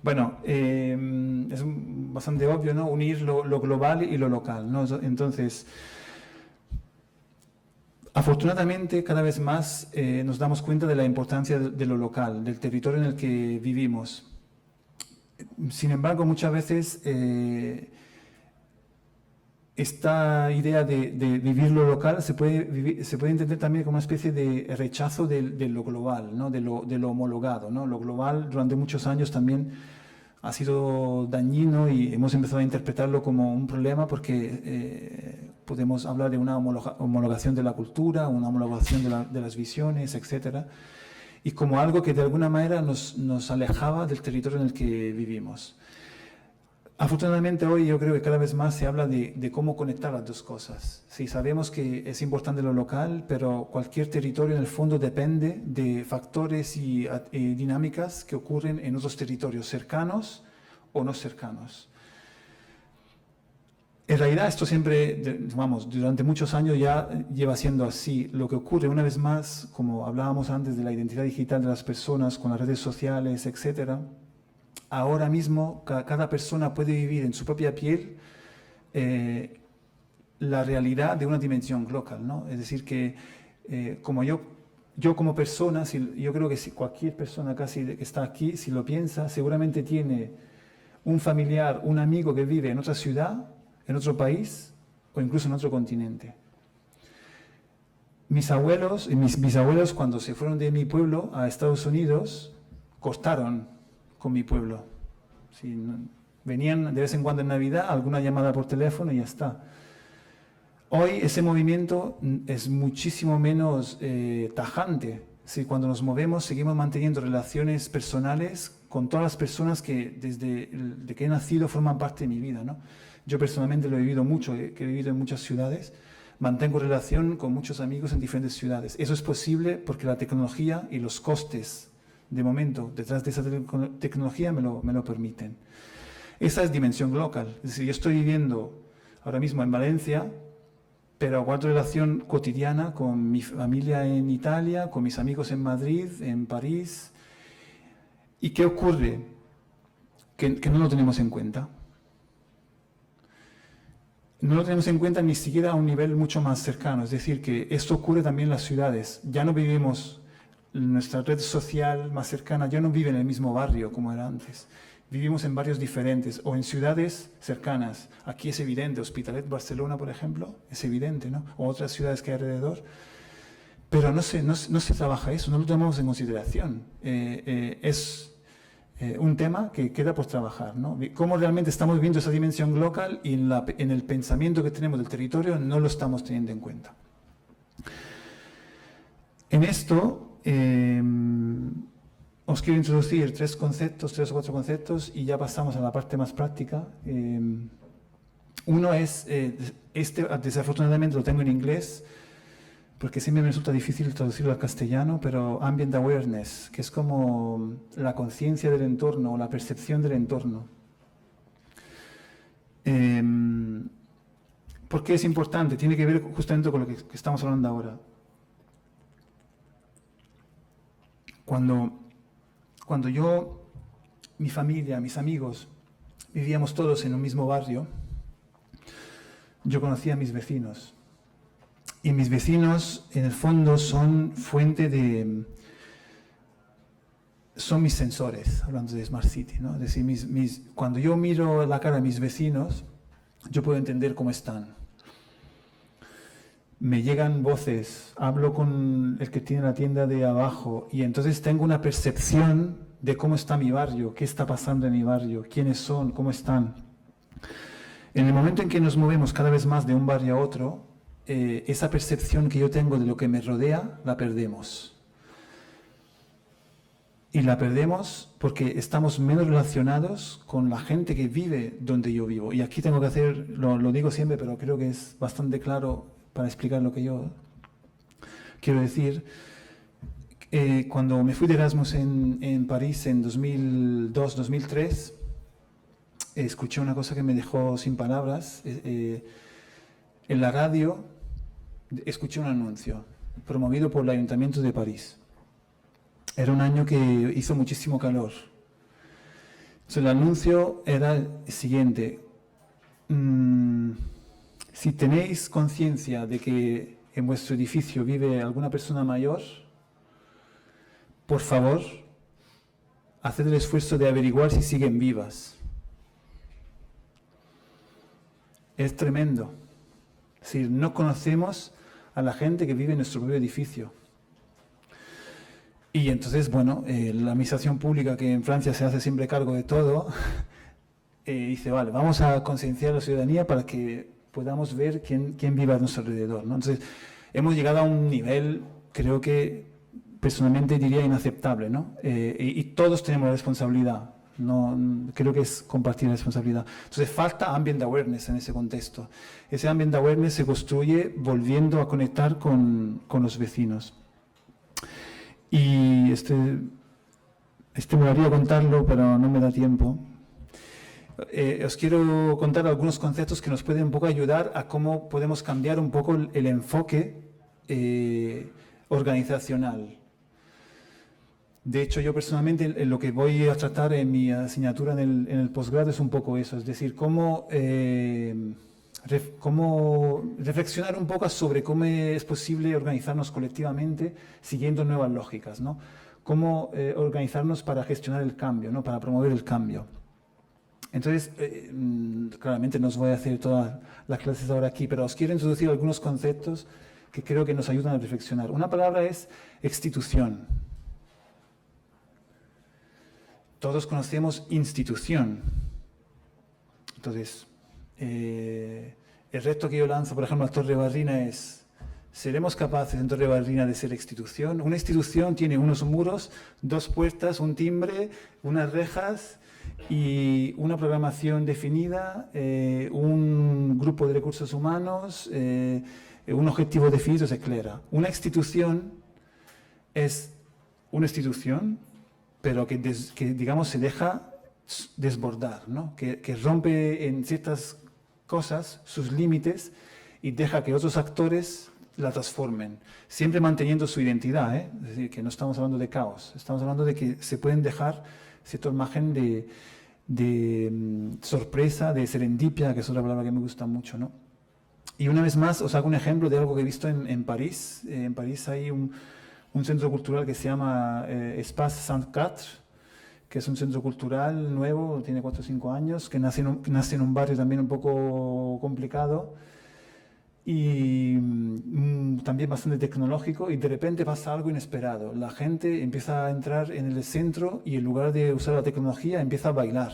Bueno, es bastante obvio, ¿no? Unir lo global y lo local, ¿no? Entonces, Afortunadamente, cada vez más nos damos cuenta de la importancia de lo local, del territorio en el que vivimos. Sin embargo, muchas veces esta idea de vivir lo local se puede entender también como una especie de rechazo de lo global, ¿no? de lo homologado, ¿no? Lo global durante muchos años también ha sido dañino y hemos empezado a interpretarlo como un problema porque podemos hablar de una homologación de la cultura, una homologación de las visiones, etc. Y como algo que de alguna manera nos alejaba del territorio en el que vivimos. Afortunadamente hoy yo creo que cada vez más se habla de cómo conectar las dos cosas. Sí, sabemos que es importante lo local, pero cualquier territorio en el fondo depende de factores y dinámicas que ocurren en otros territorios cercanos o no cercanos. En realidad esto siempre, vamos, durante muchos años ya lleva siendo así. Lo que ocurre una vez más, como hablábamos antes de la identidad digital de las personas con las redes sociales, etcétera, ahora mismo cada persona puede vivir en su propia piel la realidad de una dimensión local, ¿no? Es decir, que como yo como persona, yo creo que si cualquier persona casi que está aquí, si lo piensa, seguramente tiene un familiar, un amigo que vive en otra ciudad, en otro país o incluso en otro continente. Mis abuelos y mis bisabuelos, cuando se fueron de mi pueblo a Estados Unidos, cortaron con mi pueblo. Sí, venían de vez en cuando en Navidad, alguna llamada por teléfono y ya está. Hoy ese movimiento es muchísimo menos tajante. Sí, cuando nos movemos seguimos manteniendo relaciones personales con todas las personas que desde que he nacido forman parte de mi vida, ¿no? Yo personalmente lo he vivido mucho, que he vivido en muchas ciudades. Mantengo relación con muchos amigos en diferentes ciudades. Eso es posible porque la tecnología y los costes de momento detrás de esa tecnología me lo permiten. Esa es dimensión local. Es decir, yo estoy viviendo ahora mismo en Valencia, pero guardo relación cotidiana con mi familia en Italia, con mis amigos en Madrid, en París. ¿Y qué ocurre? Que no lo tenemos en cuenta. No lo tenemos en cuenta ni siquiera a un nivel mucho más cercano. Es decir, que esto ocurre también en las ciudades. Ya no vivimos, nuestra red social más cercana ya no vive en el mismo barrio como era antes. Vivimos en barrios diferentes o en ciudades cercanas. Aquí es evidente, Hospitalet, Barcelona, por ejemplo, es evidente, ¿no? O otras ciudades que hay alrededor. Pero no se trabaja eso, no lo tomamos en consideración. Es un tema que queda por trabajar, ¿no? Cómo realmente estamos viviendo esa dimensión local y en el pensamiento que tenemos del territorio no lo estamos teniendo en cuenta. En esto os quiero introducir tres o cuatro conceptos y ya pasamos a la parte más práctica. Uno es, desafortunadamente lo tengo en inglés, porque siempre me resulta difícil traducirlo al castellano, pero ambient awareness, que es como la conciencia del entorno o la percepción del entorno. ¿Por qué es importante? Tiene que ver justamente con lo que estamos hablando ahora. Cuando yo, mi familia, mis amigos, vivíamos todos en un mismo barrio, yo conocía a mis vecinos. Y mis vecinos, en el fondo, son son mis sensores, hablando de Smart City, ¿no? Es decir, cuando yo miro la cara de mis vecinos, yo puedo entender cómo están. Me llegan voces, hablo con el que tiene la tienda de abajo y entonces tengo una percepción de cómo está mi barrio, qué está pasando en mi barrio, quiénes son, cómo están. En el momento en que nos movemos cada vez más de un barrio a otro, esa percepción que yo tengo de lo que me rodea, la perdemos. Y la perdemos porque estamos menos relacionados con la gente que vive donde yo vivo. Y aquí tengo que hacer, lo digo siempre, pero creo que es bastante claro para explicar lo que yo quiero decir. Cuando me fui de Erasmus en París en 2002-2003, escuché una cosa que me dejó sin palabras. En la radio escuché un anuncio promovido por el Ayuntamiento de París. Era un año que hizo muchísimo calor. Entonces, el anuncio era el siguiente. Si tenéis conciencia de que en vuestro edificio vive alguna persona mayor, por favor, haced el esfuerzo de averiguar si siguen vivas. Es tremendo. Es decir, no conocemos a la gente que vive en nuestro propio edificio. Y entonces, bueno, la administración pública, que en Francia se hace siempre cargo de todo, dice, vale, vamos a concienciar a la ciudadanía para que podamos ver quién vive a nuestro alrededor, ¿no? Entonces, hemos llegado a un nivel, creo que personalmente diría inaceptable, ¿no? Y todos tenemos la responsabilidad. No, creo que es compartir la responsabilidad. Entonces falta ambient awareness en ese contexto. Ese ambient awareness se construye volviendo a conectar con los vecinos. Y este me gustaría contarlo, pero no me da tiempo. Os quiero contar algunos conceptos que nos pueden un poco ayudar a cómo podemos cambiar un poco el enfoque organizacional. De hecho, yo personalmente lo que voy a tratar en mi asignatura en el posgrado es un poco eso, es decir, cómo reflexionar un poco sobre cómo es posible organizarnos colectivamente siguiendo nuevas lógicas, ¿no? Cómo organizarnos para gestionar el cambio, ¿no? Para promover el cambio. Entonces, claramente no os voy a hacer todas las clases ahora aquí, pero os quiero introducir algunos conceptos que creo que nos ayudan a reflexionar. Una palabra es institución. Todos conocemos institución. Entonces, el reto que yo lanzo, por ejemplo, a Torrebarrina es: ¿seremos capaces en Torrebarrina de ser institución? Una institución tiene unos muros, 2 puertas, un timbre, unas rejas y una programación definida, un grupo de recursos humanos, un objetivo definido, etc. Una institución es una institución, pero que digamos, se deja desbordar, ¿no? Que rompe en ciertas cosas sus límites y deja que otros actores la transformen, siempre manteniendo su identidad, ¿eh? Es decir, que no estamos hablando de caos, estamos hablando de que se pueden dejar cierta imagen de sorpresa, de serendipia, que es otra palabra que me gusta mucho, ¿no? Y una vez más os hago un ejemplo de algo que he visto en París. En París hay un centro cultural que se llama Espace Saint-Quatre, que es un centro cultural nuevo, tiene 4 o 5 años, que nace en un barrio también un poco complicado y también bastante tecnológico, y de repente pasa algo inesperado. La gente empieza a entrar en el centro y en lugar de usar la tecnología empieza a bailar.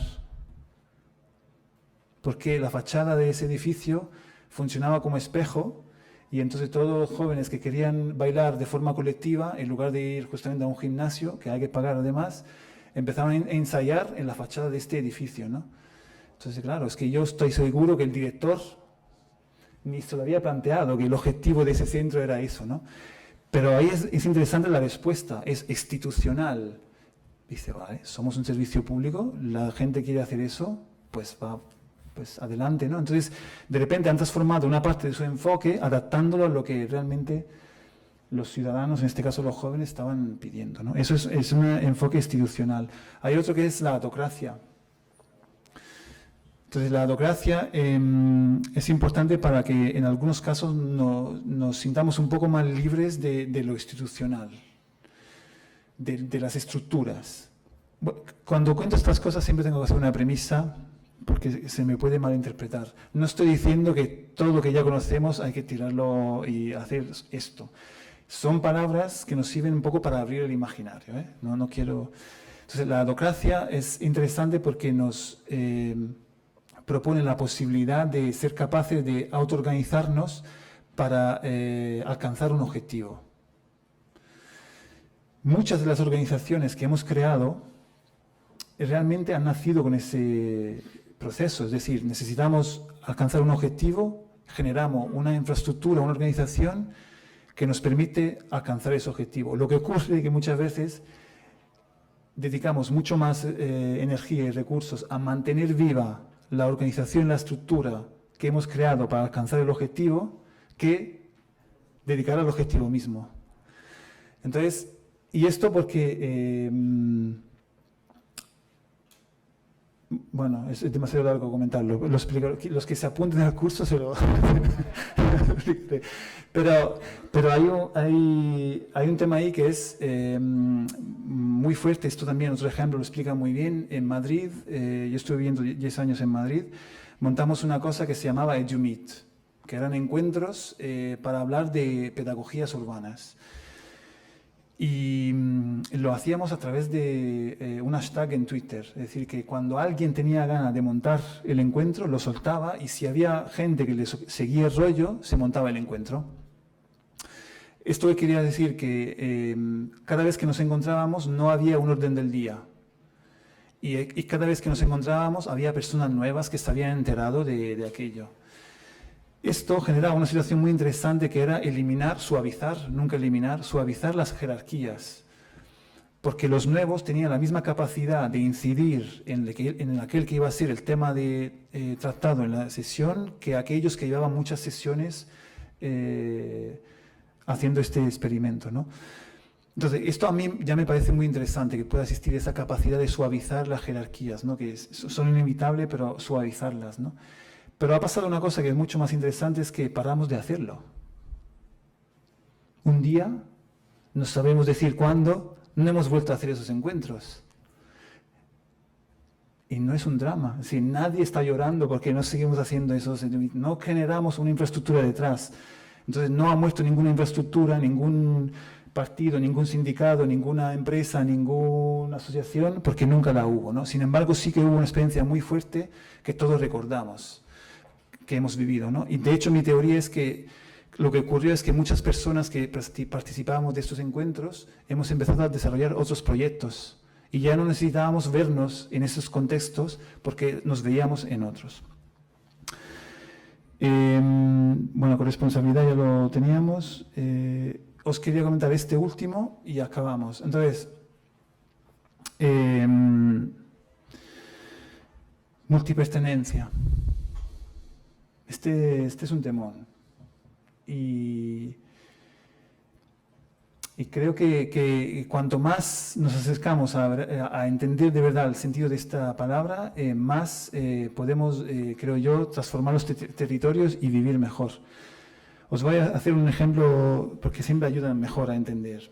Porque la fachada de ese edificio funcionaba como espejo. Y entonces todos los jóvenes que querían bailar de forma colectiva, en lugar de ir justamente a un gimnasio, que hay que pagar además, empezaban a ensayar en la fachada de este edificio, ¿no? Entonces, claro, es que yo estoy seguro que el director ni se lo había planteado, que el objetivo de ese centro era eso, ¿no? Pero ahí es interesante la respuesta, es institucional. Dice, vale, somos un servicio público, la gente quiere hacer eso, pues va... pues adelante, ¿no? Entonces, de repente han transformado una parte de su enfoque adaptándolo a lo que realmente los ciudadanos, en este caso los jóvenes, estaban pidiendo, ¿no? Eso es un enfoque institucional. Hay otro que es la autocracia. Entonces, la autocracia es importante para que en algunos casos nos sintamos un poco más libres de lo institucional, de las estructuras. Bueno, cuando cuento estas cosas siempre tengo que hacer una premisa, porque se me puede malinterpretar. No estoy diciendo que todo lo que ya conocemos hay que tirarlo y hacer esto. Son palabras que nos sirven un poco para abrir el imaginario, ¿eh? No quiero... Entonces, la autocracia es interesante porque nos propone la posibilidad de ser capaces de autoorganizarnos para alcanzar un objetivo. Muchas de las organizaciones que hemos creado realmente han nacido con ese proceso, es decir, necesitamos alcanzar un objetivo, generamos una infraestructura, una organización que nos permite alcanzar ese objetivo. Lo que ocurre es que muchas veces dedicamos mucho más energía y recursos a mantener viva la organización y la estructura que hemos creado para alcanzar el objetivo que dedicar al objetivo mismo. Entonces, y esto porque... Bueno, es demasiado largo comentarlo. Lo explico. Los que se apunten al curso se lo explicaré. Pero hay un tema ahí que es muy fuerte. Esto también, otro ejemplo, lo explica muy bien. En Madrid, yo estuve viviendo 10 años en Madrid, montamos una cosa que se llamaba EduMeet, que eran encuentros para hablar de pedagogías urbanas. Y lo hacíamos a través de un hashtag en Twitter. Es decir, que cuando alguien tenía ganas de montar el encuentro, lo soltaba, y si había gente que le seguía el rollo, se montaba el encuentro. Esto quería decir que cada vez que nos encontrábamos no había un orden del día. Y cada vez que nos encontrábamos había personas nuevas que se habían enterado de aquello. Esto generaba una situación muy interesante, que era suavizar, nunca eliminar, suavizar las jerarquías. Porque los nuevos tenían la misma capacidad de incidir en aquel que iba a ser el tema tratado en la sesión, que aquellos que llevaban muchas sesiones haciendo este experimento, ¿no? Entonces, esto a mí ya me parece muy interesante, que pueda existir esa capacidad de suavizar las jerarquías, ¿no? Que son inevitables, pero suavizarlas, ¿no? Pero ha pasado una cosa que es mucho más interesante, es que paramos de hacerlo. Un día, no sabemos decir cuándo, no hemos vuelto a hacer esos encuentros. Y no es un drama, es decir, nadie está llorando porque no seguimos haciendo eso, no generamos una infraestructura detrás. Entonces no ha muerto ninguna infraestructura, ningún partido, ningún sindicato, ninguna empresa, ninguna asociación, porque nunca la hubo, ¿no? Sin embargo, sí que hubo una experiencia muy fuerte que todos recordamos, que hemos vivido, ¿no? Y de hecho mi teoría es que lo que ocurrió es que muchas personas que participábamos de estos encuentros hemos empezado a desarrollar otros proyectos y ya no necesitábamos vernos en esos contextos porque nos veíamos en otros. Bueno, corresponsabilidad ya lo teníamos. Os quería comentar este último y acabamos. Entonces, multipertenencia. Este es un temón. Y creo que cuanto más nos acercamos a entender de verdad el sentido de esta palabra, más podemos, creo yo, transformar los territorios y vivir mejor. Os voy a hacer un ejemplo porque siempre ayudan mejor a entender.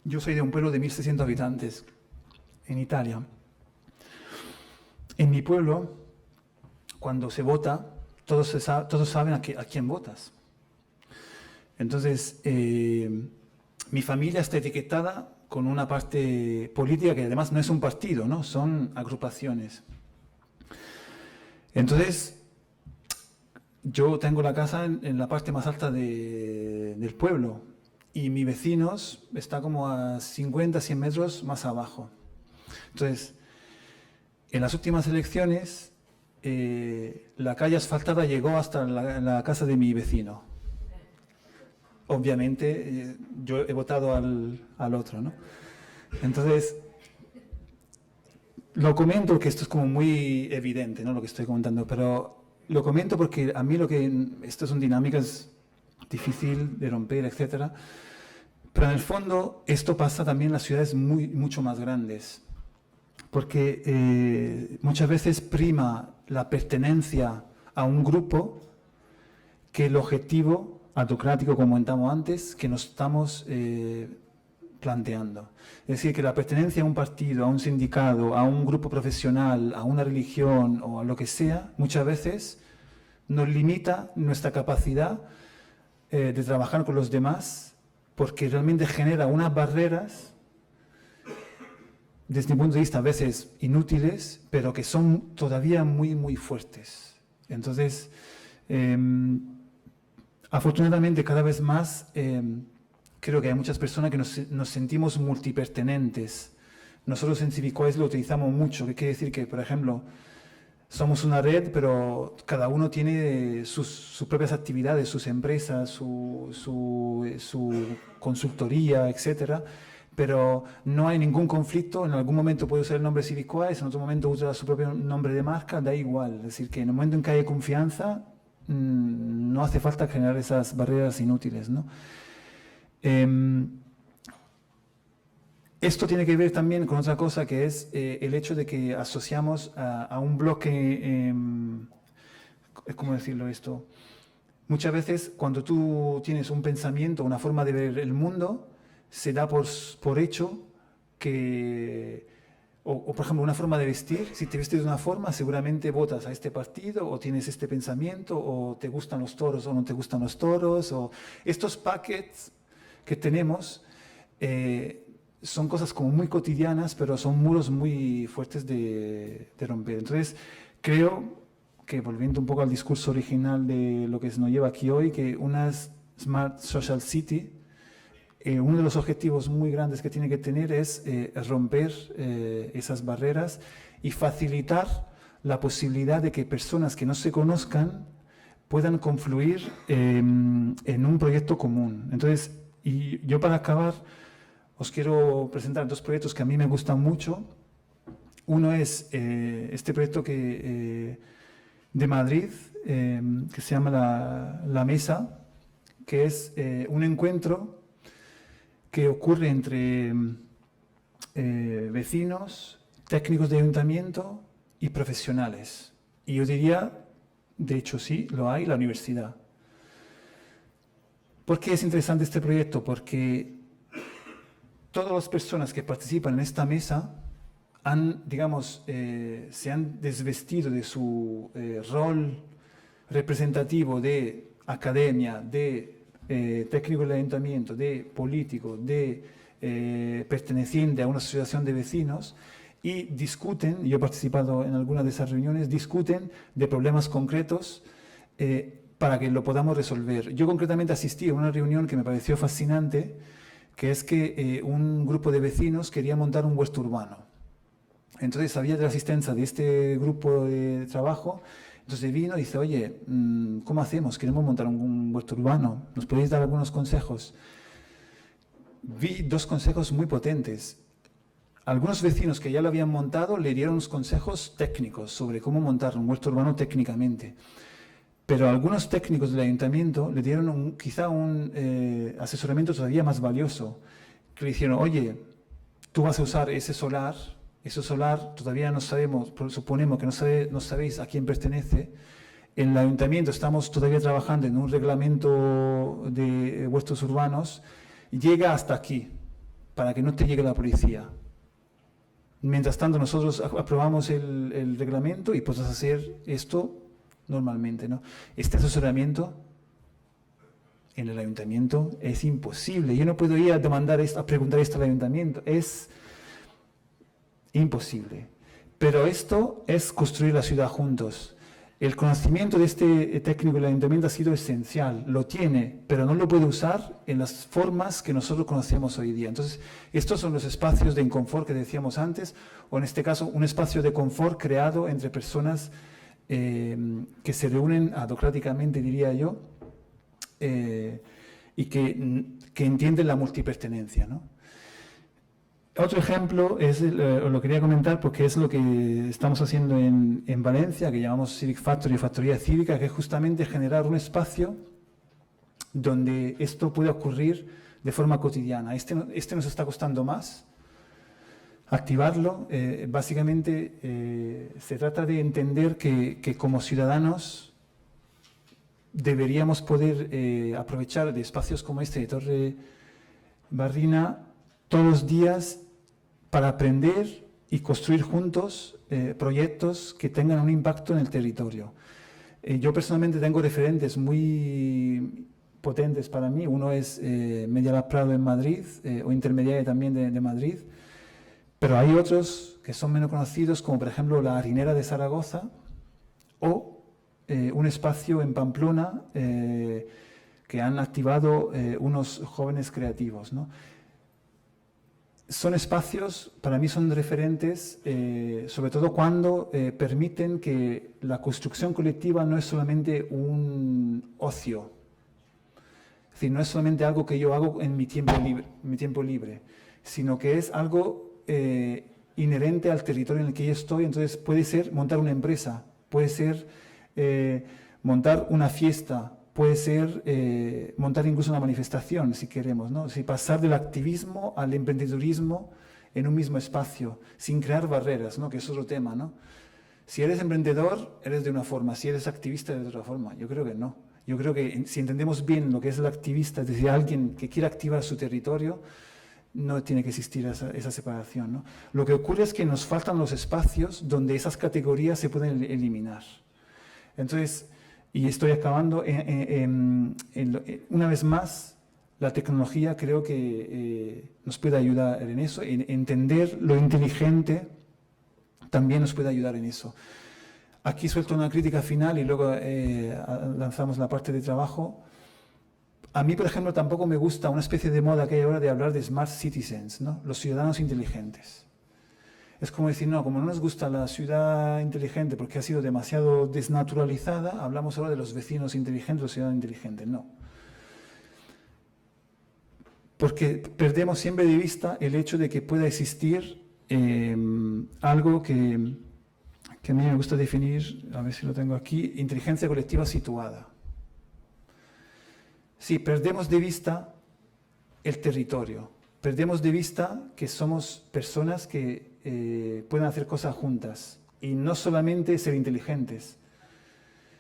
Yo soy de un pueblo de 1.600 habitantes en Italia. En mi pueblo, cuando se vota, todos saben a quién votas. Entonces, mi familia está etiquetada con una parte política que además no es un partido, ¿no? Son agrupaciones. Entonces, yo tengo la casa en la parte más alta del pueblo y mis vecinos están como a 50, 100 metros más abajo. Entonces, en las últimas elecciones, la calle asfaltada llegó hasta la casa de mi vecino. Obviamente, yo he votado al otro, ¿no? Entonces, lo comento que esto es como muy evidente, ¿no? Lo que estoy comentando, pero lo comento porque a mí estas son dinámicas difíciles de romper, etcétera. Pero en el fondo, esto pasa también en las ciudades mucho más grandes. Porque muchas veces prima la pertenencia a un grupo que el objetivo autocrático, como comentamos antes, que nos estamos planteando. Es decir, que la pertenencia a un partido, a un sindicato, a un grupo profesional, a una religión o a lo que sea, muchas veces nos limita nuestra capacidad de trabajar con los demás, porque realmente genera unas barreras desde mi punto de vista a veces inútiles, pero que son todavía muy, muy fuertes. Entonces, afortunadamente cada vez más creo que hay muchas personas que nos sentimos multipertenentes. Nosotros en Civicoes lo utilizamos mucho, que quiere decir que, por ejemplo, somos una red, pero cada uno tiene sus propias actividades, sus empresas, su consultoría, etcétera. Pero no hay ningún conflicto, en algún momento puede usar el nombre Civicoes, en otro momento usa su propio nombre de marca, da igual. Es decir, que en el momento en que hay confianza, no hace falta generar esas barreras inútiles, ¿no? Esto tiene que ver también con otra cosa, que es el hecho de que asociamos a un bloque, ¿cómo decirlo esto? Muchas veces cuando tú tienes un pensamiento, una forma de ver el mundo, se da por hecho que, o por ejemplo una forma de vestir, si te vestes de una forma seguramente votas a este partido o tienes este pensamiento o te gustan los toros o no te gustan los toros, o estos paquets que tenemos son cosas como muy cotidianas, pero son muros muy fuertes de romper. Entonces creo que, volviendo un poco al discurso original de lo que nos lleva aquí hoy, que una Smart Social City, uno de los objetivos muy grandes que tiene que tener es romper esas barreras y facilitar la posibilidad de que personas que no se conozcan puedan confluir en un proyecto común. Entonces, y yo para acabar, os quiero presentar dos proyectos que a mí me gustan mucho. Uno es este proyecto de Madrid, que se llama La Mesa, que es un encuentro que ocurre entre vecinos, técnicos de ayuntamiento y profesionales. Y yo diría, de hecho sí, lo hay, la universidad. ¿Por qué es interesante este proyecto? Porque todas las personas que participan en esta mesa se han desvestido de su rol representativo de academia, de técnico del ayuntamiento, de político, de perteneciente a una asociación de vecinos y discuten, yo he participado en algunas de esas reuniones, discuten de problemas concretos para que lo podamos resolver. Yo concretamente asistí a una reunión que me pareció fascinante, que es que un grupo de vecinos quería montar un huerto urbano. Entonces sabía de la asistencia de este grupo de trabajo, entonces vino y dice, oye, ¿cómo hacemos? Queremos montar un huerto urbano, ¿nos podéis dar algunos consejos? Vi dos consejos muy potentes. Algunos vecinos que ya lo habían montado le dieron unos consejos técnicos sobre cómo montar un huerto urbano técnicamente. Pero algunos técnicos del ayuntamiento le dieron quizá un asesoramiento todavía más valioso, que le dijeron, oye, tú vas a usar ese solar todavía no sabemos, suponemos que no sabéis a quién pertenece. En el ayuntamiento estamos todavía trabajando en un reglamento de huertos urbanos, llega hasta aquí, para que no te llegue la policía. Mientras tanto nosotros aprobamos el reglamento y puedes hacer esto normalmente, ¿no? Este asesoramiento en el ayuntamiento es imposible. Yo no puedo ir a preguntar esto al ayuntamiento. Es imposible. Pero esto es construir la ciudad juntos. El conocimiento de este técnico del ayuntamiento ha sido esencial. Lo tiene, pero no lo puede usar en las formas que nosotros conocemos hoy día. Entonces, estos son los espacios de inconfort que decíamos antes, o en este caso, un espacio de confort creado entre personas que se reúnen adocráticamente, diría yo, y que entienden la multipertenencia, ¿no? Otro ejemplo lo quería comentar porque es lo que estamos haciendo en Valencia, que llamamos Civic Factory o Factoría Cívica, que es justamente generar un espacio donde esto puede ocurrir de forma cotidiana. Este nos está costando más activarlo. Básicamente se trata de entender que como ciudadanos deberíamos poder aprovechar de espacios como este de Torre Barrina todos los días para aprender y construir juntos proyectos que tengan un impacto en el territorio. Yo personalmente tengo referentes muy potentes para mí. Uno es Medialab Prado en Madrid, o Intermediaria también de Madrid, pero hay otros que son menos conocidos, como por ejemplo la Harinera de Zaragoza o un espacio en Pamplona que han activado unos jóvenes creativos, ¿no? Son espacios, para mí son referentes, sobre todo cuando permiten que la construcción colectiva no es solamente un ocio, es decir, no es solamente algo que yo hago en mi tiempo libre, sino que es algo inherente al territorio en el que yo estoy. Entonces puede ser montar una empresa, puede ser montar una fiesta, puede ser montar incluso una manifestación, si queremos, ¿no? Si pasar del activismo al emprendedurismo en un mismo espacio, sin crear barreras, ¿no? Que es otro tema, ¿no? Si eres emprendedor, eres de una forma, si eres activista, eres de otra forma. Yo creo que no. Yo creo que si entendemos bien lo que es el activista, es decir, alguien que quiere activar su territorio, no tiene que existir esa separación, ¿no? Lo que ocurre es que nos faltan los espacios donde esas categorías se pueden eliminar. Entonces, y estoy acabando, una vez más, la tecnología creo que nos puede ayudar en eso, en entender lo inteligente también nos puede ayudar en eso. Aquí suelto una crítica final y luego lanzamos la parte de trabajo. A mí, por ejemplo, tampoco me gusta una especie de moda que hay ahora de hablar de smart citizens, ¿no? Los ciudadanos inteligentes. Es como decir, no, como no nos gusta la ciudad inteligente porque ha sido demasiado desnaturalizada, hablamos ahora de los vecinos inteligentes, los ciudadanos inteligentes. No. Porque perdemos siempre de vista el hecho de que pueda existir algo que a mí me gusta definir, a ver si lo tengo aquí, inteligencia colectiva situada. Sí, perdemos de vista el territorio, perdemos de vista que somos personas que pueden hacer cosas juntas y no solamente ser inteligentes.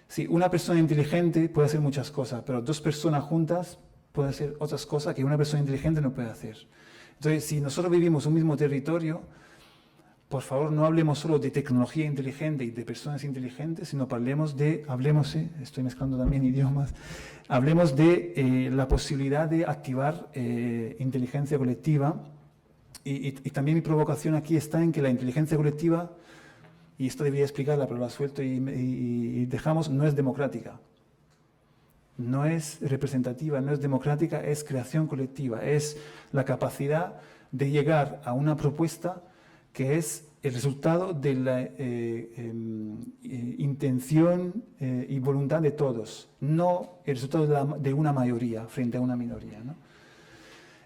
Sí, una persona inteligente puede hacer muchas cosas, pero dos personas juntas pueden hacer otras cosas que una persona inteligente no puede hacer. Entonces, si nosotros vivimos un mismo territorio, por favor, no hablemos solo de tecnología inteligente y de personas inteligentes, sino estoy mezclando también idiomas, hablemos de la posibilidad de activar inteligencia colectiva. Y también mi provocación aquí está en que la inteligencia colectiva, y esto debería explicarla, pero la suelto y dejamos, no es democrática. No es representativa, no es democrática, es creación colectiva, es la capacidad de llegar a una propuesta que es el resultado de la intención y voluntad de todos, no el resultado de una mayoría frente a una minoría, ¿no?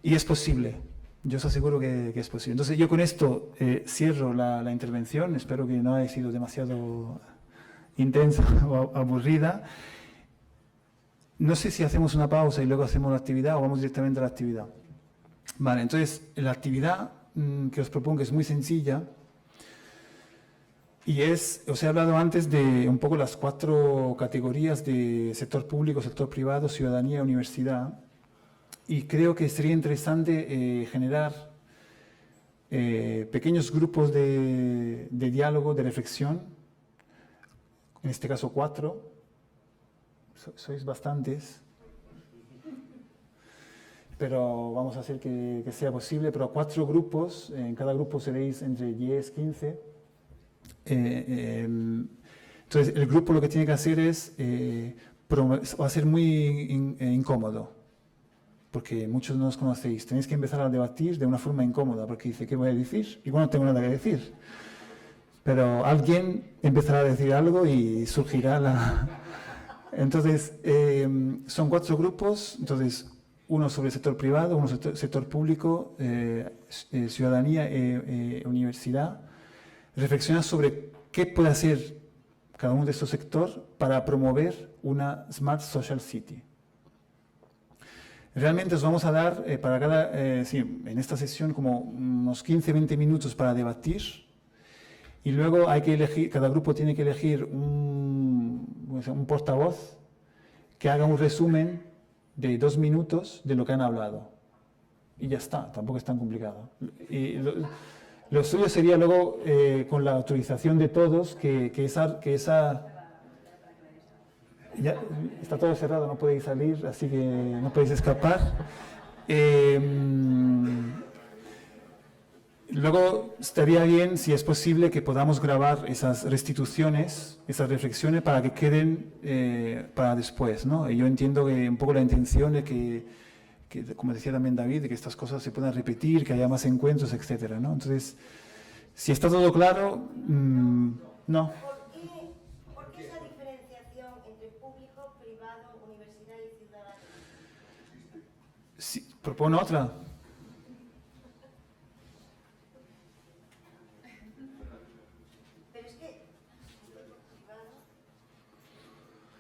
Y es posible, yo os aseguro que es posible. Entonces yo con esto cierro la intervención, espero que no haya sido demasiado intensa o aburrida. No sé si hacemos una pausa y luego hacemos la actividad o vamos directamente a la actividad. Vale, entonces la actividad que os propongo es muy sencilla y os he hablado antes de un poco las 4 categorías de sector público, sector privado, ciudadanía, universidad, y creo que sería interesante generar pequeños grupos de diálogo, de reflexión, en este caso 4, sois bastantes, pero vamos a hacer que sea posible, pero 4 grupos, en cada grupo seréis entre 10, 15. Entonces, el grupo lo que tiene que hacer va a ser muy incómodo, porque muchos no os conocéis. Tenéis que empezar a debatir de una forma incómoda, porque dice, ¿qué voy a decir? Igual no tengo nada que decir. Pero alguien empezará a decir algo y surgirá la... Entonces, son 4 grupos, entonces uno sobre el sector privado, uno sobre el sector público, ciudadanía, universidad. Reflexionar sobre qué puede hacer cada uno de estos sectores para promover una Smart Social City. Realmente os vamos a dar en esta sesión como unos 15-20 minutos para debatir y luego hay que elegir, cada grupo tiene que elegir un portavoz que haga un resumen de 2 minutos de lo que han hablado. Y ya está, tampoco es tan complicado. Y lo suyo sería luego, con la autorización de todos, que esa ya está todo cerrado, no podéis salir, así que no podéis escapar. Luego estaría bien, si es posible, que podamos grabar esas restituciones, esas reflexiones, para que queden para después, ¿no? Y yo entiendo que un poco la intención es que, como decía también David, de que estas cosas se puedan repetir, que haya más encuentros, etcétera, ¿no? Entonces, si está todo claro, no. ¿Por qué esa diferenciación entre público, privado, universidad y ciudadano? Sí, propone otra.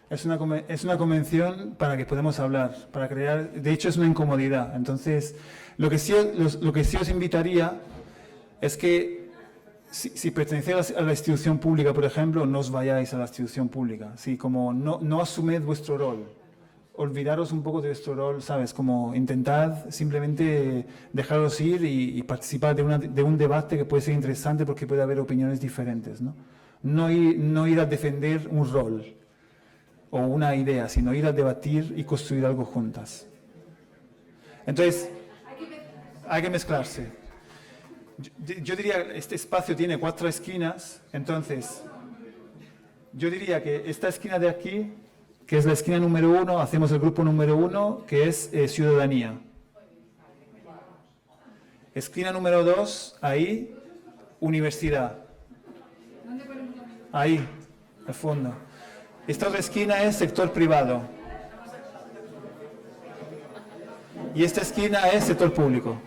Es una convención para que podamos hablar, para crear, de hecho es una incomodidad. Entonces, lo que sí os invitaría es que si pertenecéis a la institución pública, por ejemplo, no os vayáis a la institución pública. Sí, como no asumid vuestro rol. Olvidaros un poco de vuestro rol, ¿sabes? Como intentad simplemente dejaros ir y participar de un debate que puede ser interesante porque puede haber opiniones diferentes, ¿no? No ir a defender un rol o una idea, sino ir a debatir y construir algo juntas. Entonces, hay que mezclarse. Yo diría, este espacio tiene 4 esquinas, entonces, yo diría que esta esquina de aquí, que es la esquina número 1, hacemos el grupo número 1, que es ciudadanía. Esquina número 2, ahí, universidad. Ahí, al fondo. Esta otra esquina es sector privado. Y esta esquina es sector público.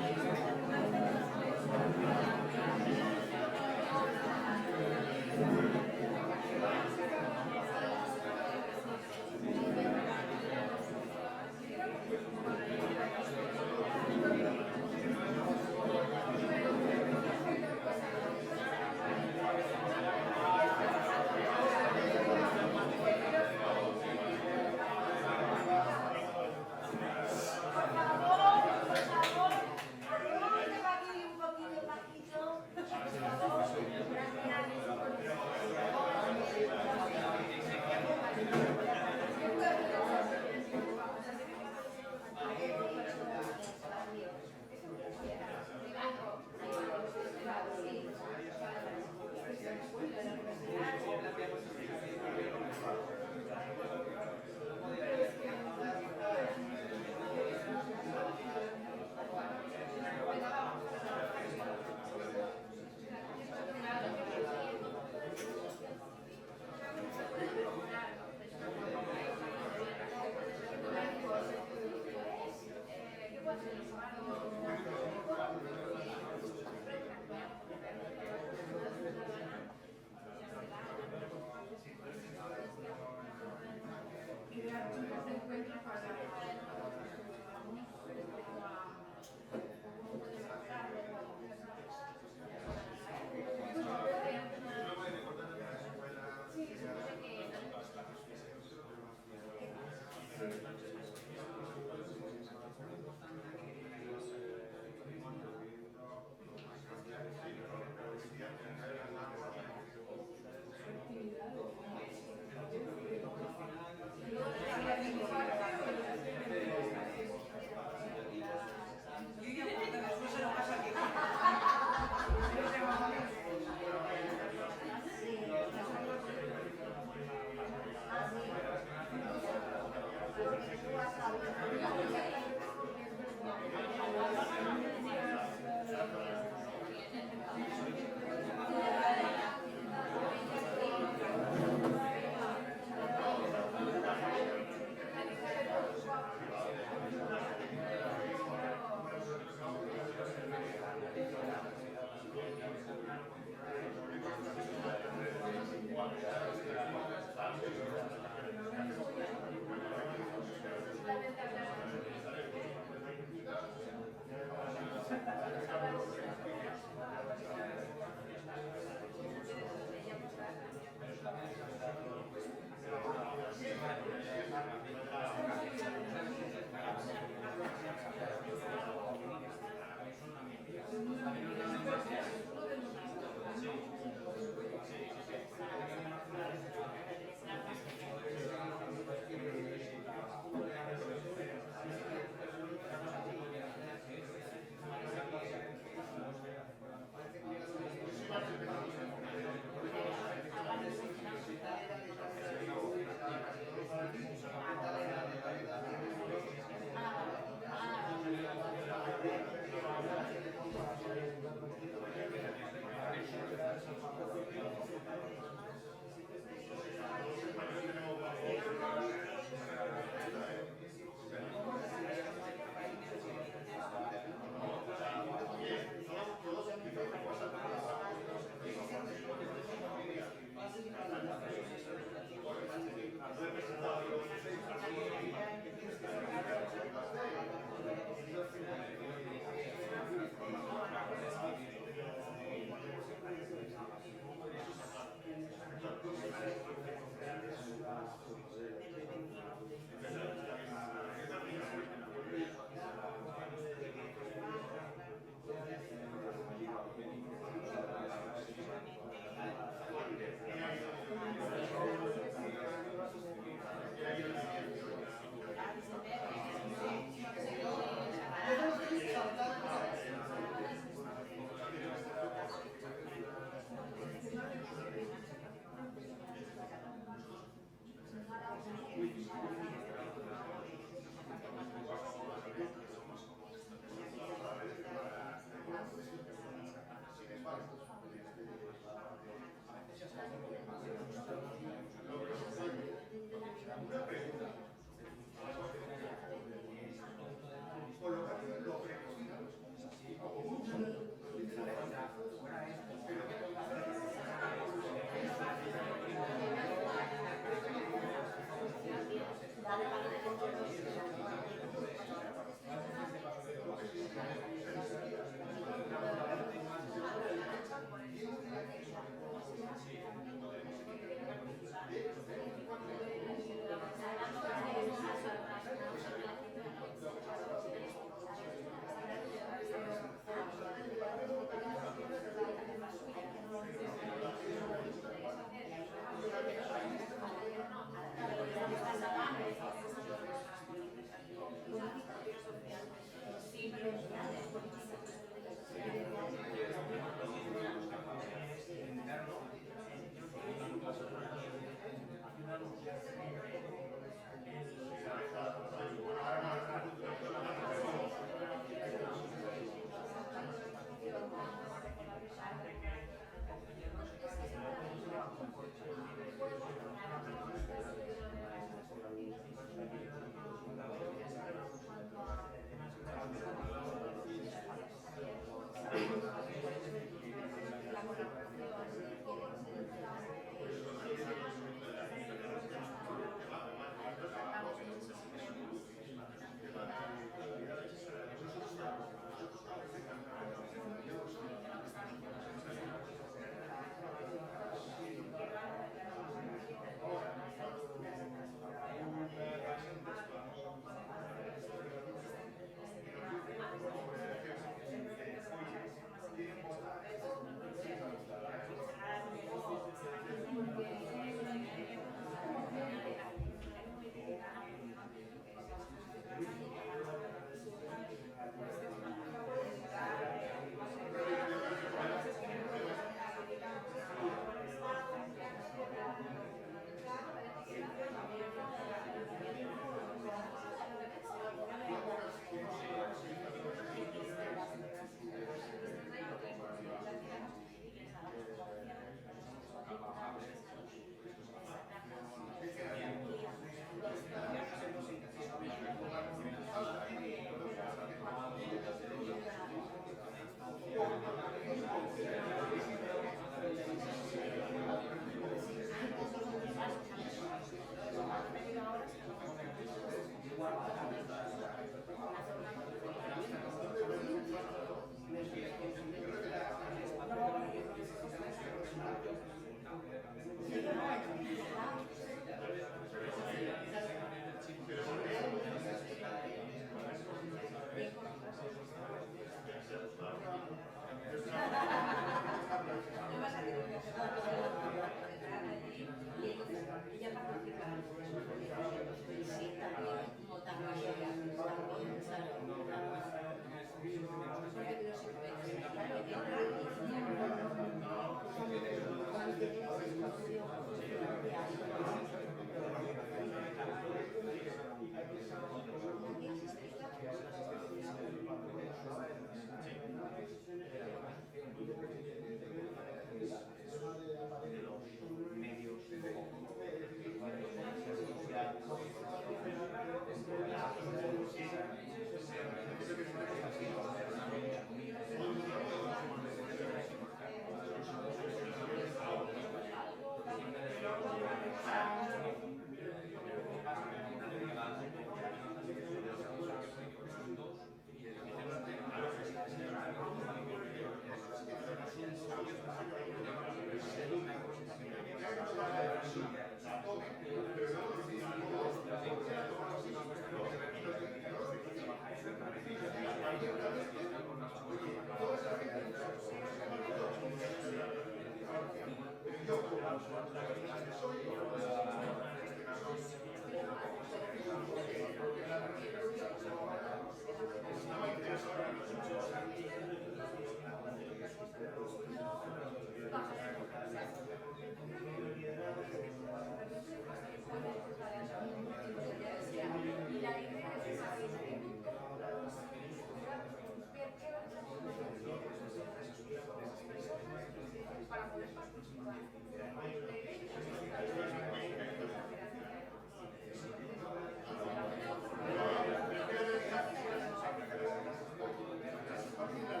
Gracias.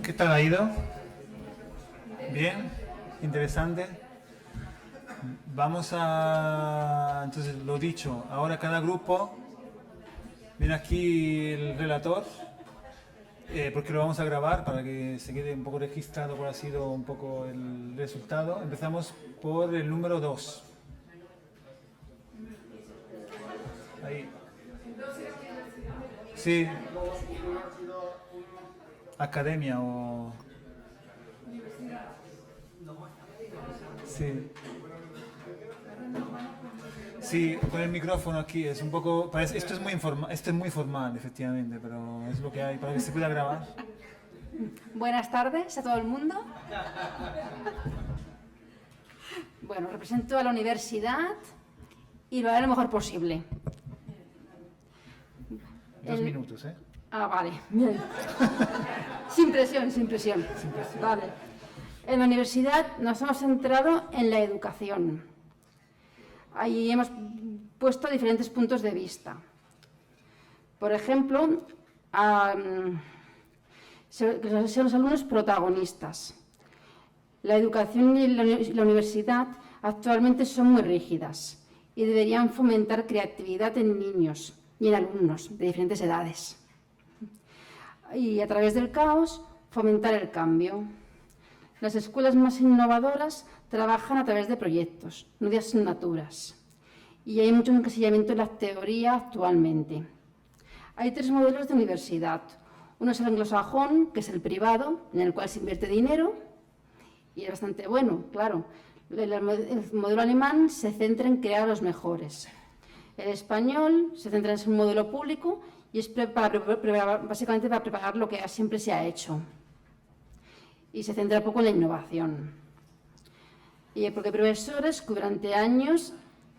¿Qué tal ha ido? Bien, interesante. Vamos a, entonces lo dicho, ahora cada grupo, viene aquí el relator, porque lo vamos a grabar para que se quede un poco registrado cuál ha sido un poco el resultado. Empezamos por el número 2. Ahí. Sí. Academia o... Sí. Sí, con el micrófono aquí es un poco... esto es muy formal, efectivamente, pero es lo que hay para que se pueda grabar. Buenas tardes a todo el mundo. Bueno, represento a la universidad y lo haré lo mejor posible. 2 minutos, ¿eh? Ah, vale, bien. Sin presión, sin presión. Vale. En la universidad nos hemos centrado en la educación. Ahí hemos puesto diferentes puntos de vista. Por ejemplo, sean los alumnos protagonistas. La educación y la universidad actualmente son muy rígidas y deberían fomentar creatividad en niños y en alumnos de diferentes edades. Y a través del caos, fomentar el cambio. Las escuelas más innovadoras trabajan a través de proyectos, no de asignaturas. Y hay mucho encasillamiento en la teoría actualmente. Hay 3 modelos de universidad. Uno es el anglosajón, que es el privado, en el cual se invierte dinero, y es bastante bueno, claro. El modelo alemán se centra en crear a los mejores. El español se centra en un modelo público y es básicamente para preparar lo que siempre se ha hecho. Y se centra poco en la innovación. Y porque hay profesores que durante años,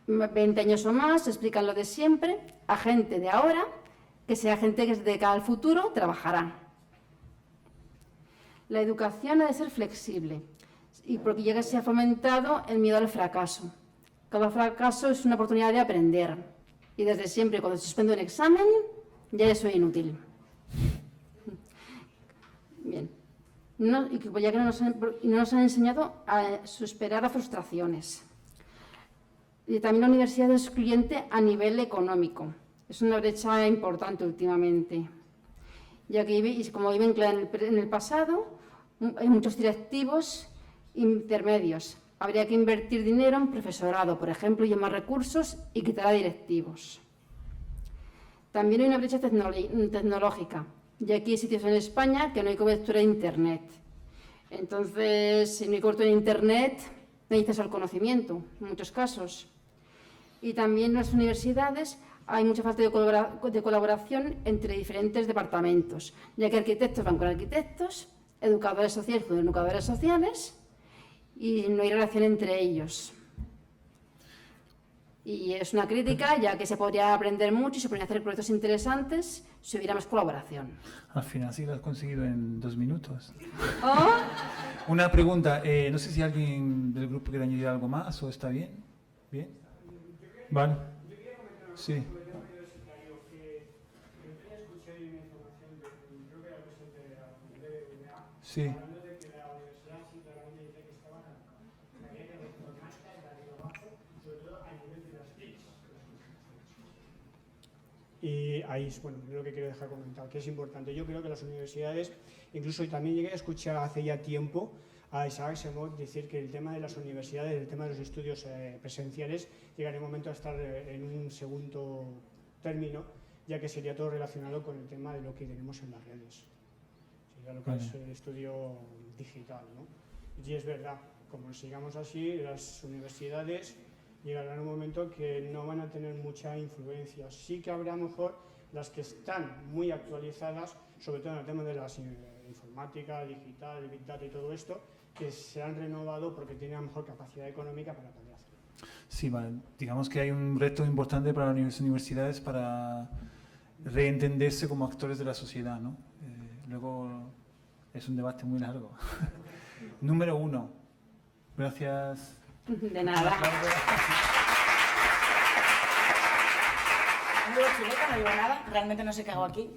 20 años o más, explican lo de siempre a gente de ahora, que sea gente que de cara al futuro trabajará. La educación ha de ser flexible y porque ya que se ha fomentado el miedo al fracaso. Cada fracaso es una oportunidad de aprender y desde siempre cuando se suspende un examen ya soy inútil. Bien. Ya que no nos han enseñado a superar las frustraciones. Y también la universidad es excluyente a nivel económico. Es una brecha importante últimamente, ya que, como viven en el pasado, hay muchos directivos intermedios. Habría que invertir dinero en profesorado, por ejemplo, y en más recursos y quitar a directivos. También hay una brecha tecnológica, ya que hay sitios en España que no hay cobertura de Internet. Entonces, si no hay cobertura de Internet, no hay acceso al conocimiento, en muchos casos. Y también en las universidades hay mucha falta de colaboración entre diferentes departamentos, ya que arquitectos van con arquitectos, educadores sociales con educadores sociales, y no hay relación entre ellos. Y es una crítica, ya que se podría aprender mucho y se podrían hacer proyectos interesantes si hubiera más colaboración. Al final sí lo has conseguido en 2 minutos. ¿Oh? Una pregunta, no sé si alguien del grupo quiere añadir algo más o está bien. ¿Bien? Vale. Sí. Sí. Y ahí es lo que quiero dejar comentado, que es importante. Yo creo que las universidades, incluso también llegué a escuchar hace ya tiempo a Isaac Asimov decir que el tema de las universidades, el tema de los estudios presenciales, llegaría un momento a estar en un segundo término, ya que sería todo relacionado con el tema de lo que tenemos en las redes. Sería lo que es el estudio digital, ¿no? Y es verdad, como sigamos así, las universidades llegarán un momento que no van a tener mucha influencia. Sí que habrá a lo mejor las que están muy actualizadas, sobre todo en el tema de la informática, digital, Big Data y todo esto, que se han renovado porque tienen a lo mejor capacidad económica para poder hacerlo. Sí, vale. Digamos que hay un reto importante para las universidades para reentenderse como actores de la sociedad, ¿no? Luego es un debate muy largo. Número 1. Gracias. De nada. No digo nada, realmente no sé qué hago aquí.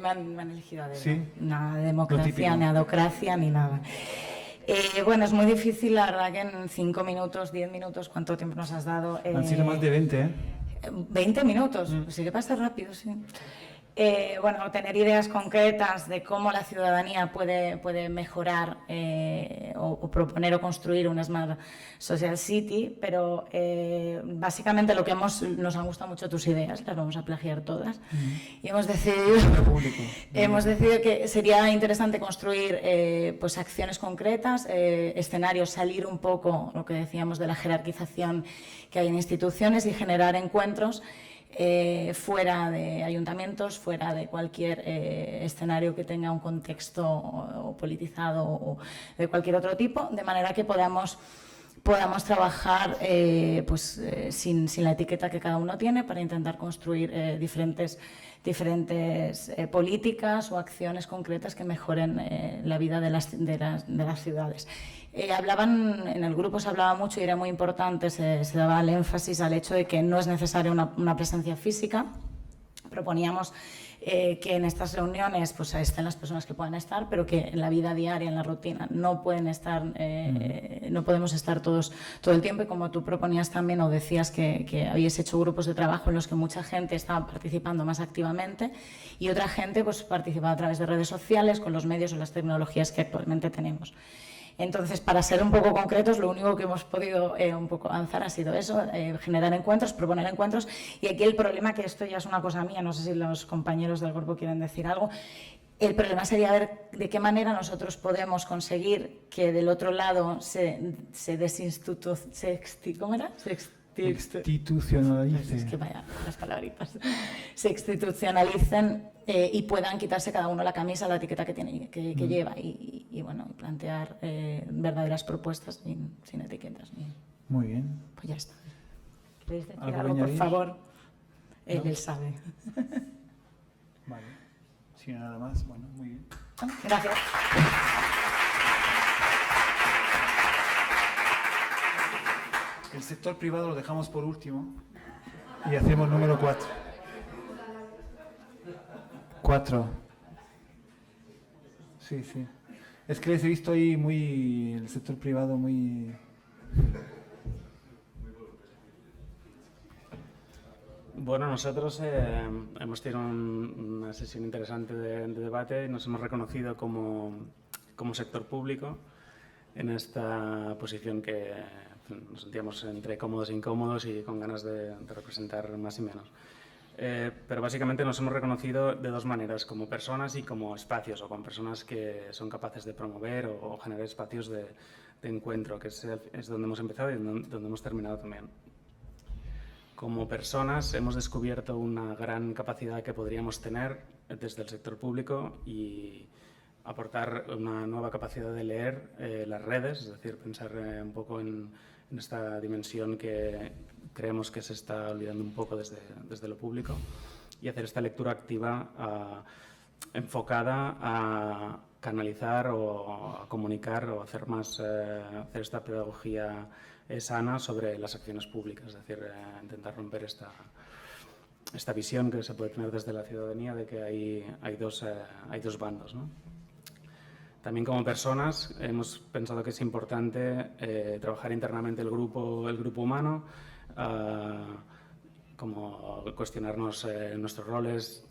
Me han elegido a dedo. ¿Sí? Nada de democracia, ni adocracia, ni nada. Bueno, es muy difícil, la verdad, que en 5 minutos, 10 minutos, ¿cuánto tiempo nos has dado? Han sido más de 20, ¿eh? 20 minutos, pues sí que pasa rápido, sí. Bueno, tener ideas concretas de cómo la ciudadanía puede mejorar o proponer o construir una Smart Social City, pero básicamente lo que nos han gustado mucho tus ideas, las vamos a plagiar todas, y hemos decidido que sería interesante construir pues acciones concretas, escenarios, salir un poco, lo que decíamos, de la jerarquización que hay en instituciones y generar encuentros fuera de ayuntamientos, fuera de cualquier escenario que tenga un contexto o politizado o de cualquier otro tipo, de manera que podamos trabajar sin la etiqueta que cada uno tiene para intentar construir diferentes políticas o acciones concretas que mejoren la vida de las ciudades. En el grupo se hablaba mucho y era muy importante, se daba el énfasis al hecho de que no es necesaria una presencia física, proponíamos que en estas reuniones pues estén las personas que puedan estar, pero que en la vida diaria, en la rutina, no pueden estar, no podemos estar todos todo el tiempo. Y como tú proponías también o decías que habíais hecho grupos de trabajo en los que mucha gente estaba participando más activamente y otra gente pues participaba a través de redes sociales, con los medios o las tecnologías que actualmente tenemos. Entonces, para ser un poco concretos, lo único que hemos podido un poco avanzar ha sido eso, generar encuentros, proponer encuentros. Y aquí el problema, que esto ya es una cosa mía, no sé si los compañeros del grupo quieren decir algo, el problema sería ver de qué manera nosotros podemos conseguir que del otro lado institucionalice. Es que vaya, las palabritas. Se institucionalicen y puedan quitarse cada uno la camisa, la etiqueta que tiene, que lleva y bueno, plantear verdaderas propuestas sin etiquetas. Muy bien. Pues ya está. ¿Queréis decir ¿Algo algo, por añadir? favor? ¿No? Él sabe. Vale. Si no nada más, bueno, muy bien. Gracias. El sector privado lo dejamos por último y hacemos número 4. 4. Sí, sí. Es que les he visto ahí el sector privado muy... Bueno, nosotros hemos tenido una sesión interesante de debate y nos hemos reconocido como sector público en esta posición que nos sentíamos entre cómodos e incómodos y con ganas de representar más y menos. Pero básicamente nos hemos reconocido de dos maneras, como personas y como espacios, o con personas que son capaces de promover o generar espacios de encuentro, que es donde hemos empezado y donde hemos terminado también. Como personas hemos descubierto una gran capacidad que podríamos tener desde el sector público y aportar una nueva capacidad de leer las redes, es decir, pensar un poco en esta dimensión que creemos que se está olvidando un poco desde lo público, y hacer esta lectura activa enfocada a canalizar o a comunicar o hacer esta pedagogía sana sobre las acciones públicas, es decir, intentar romper esta visión que se puede tener desde la ciudadanía de que hay dos bandos, ¿no? También como personas hemos pensado que es importante trabajar internamente el grupo humano, como cuestionarnos nuestros roles,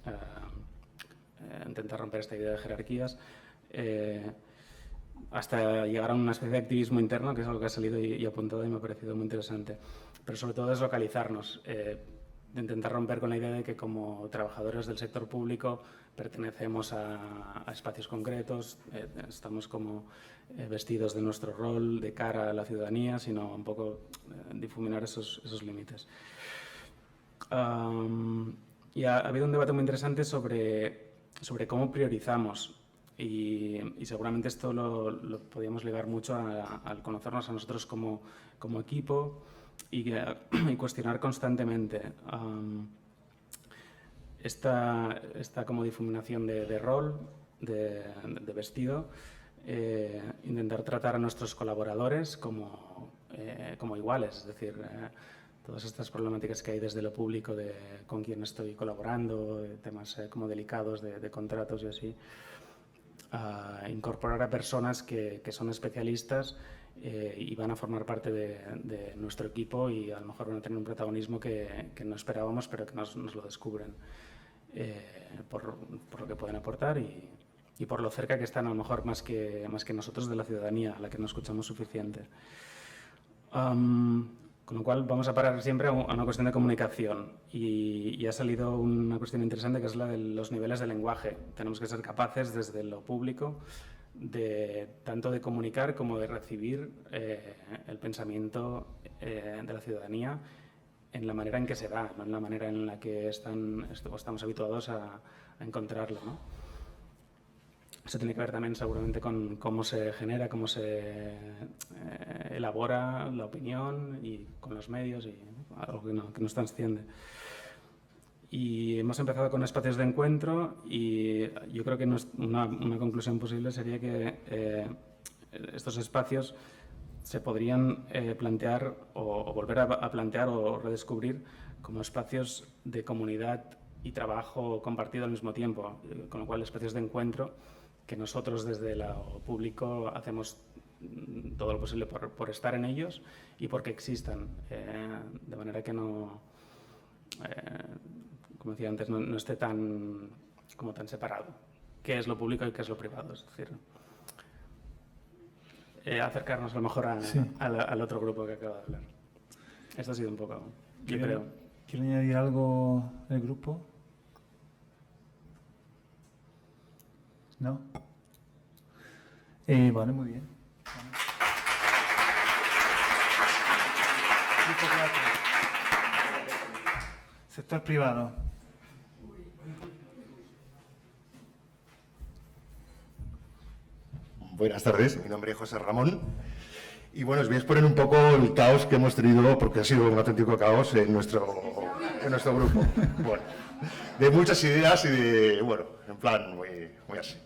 intentar romper esta idea de jerarquías, hasta llegar a una especie de activismo interno, que es algo que ha salido y apuntado y me ha parecido muy interesante. Pero sobre todo deslocalizarnos, intentar romper con la idea de que como trabajadores del sector público pertenecemos a espacios concretos, estamos como vestidos de nuestro rol de cara a la ciudadanía, sino un poco difuminar esos límites. Y ha habido un debate muy interesante sobre cómo priorizamos. Y seguramente esto lo podíamos ligar mucho al conocernos a nosotros como equipo y cuestionar constantemente esta como difuminación de rol, de vestido, intentar tratar a nuestros colaboradores como iguales, es decir, todas estas problemáticas que hay desde lo público con quien estoy colaborando, temas como delicados de contratos y así. Incorporar a personas que son especialistas y van a formar parte de nuestro equipo y a lo mejor van a tener un protagonismo que no esperábamos, pero que nos lo descubren por lo que pueden aportar y por lo cerca que están, a lo mejor más que nosotros, de la ciudadanía, a la que no escuchamos suficiente. Con lo cual vamos a parar siempre a una cuestión de comunicación y ha salido una cuestión interesante, que es la de los niveles de lenguaje. Tenemos que ser capaces desde lo público tanto de comunicar como de recibir el pensamiento de la ciudadanía en la manera en que se da, no en la manera en la que estamos habituados a encontrarlo, ¿no? Eso tiene que ver también seguramente con cómo se genera, cómo se elabora la opinión y con los medios, y algo que nos trasciende. Y hemos empezado con espacios de encuentro y yo creo que una conclusión posible sería que estos espacios se podrían plantear o volver a plantear o redescubrir como espacios de comunidad y trabajo compartido al mismo tiempo, con lo cual espacios de encuentro que nosotros desde lo público hacemos todo lo posible por estar en ellos y porque existan, de manera que no, como decía antes, no esté tan separado qué es lo público y qué es lo privado. Es decir, acercarnos a lo mejor al otro grupo que acaba de hablar. Esto ha sido un poco, yo creo. ¿Quiere añadir algo el grupo? ¿No? Vale, muy bien. Sector privado. Buenas tardes, mi nombre es José Ramón. Y bueno, os voy a exponer un poco el caos que hemos tenido, porque ha sido un auténtico caos en nuestro grupo. Bueno, de muchas ideas y de, bueno, en plan muy así.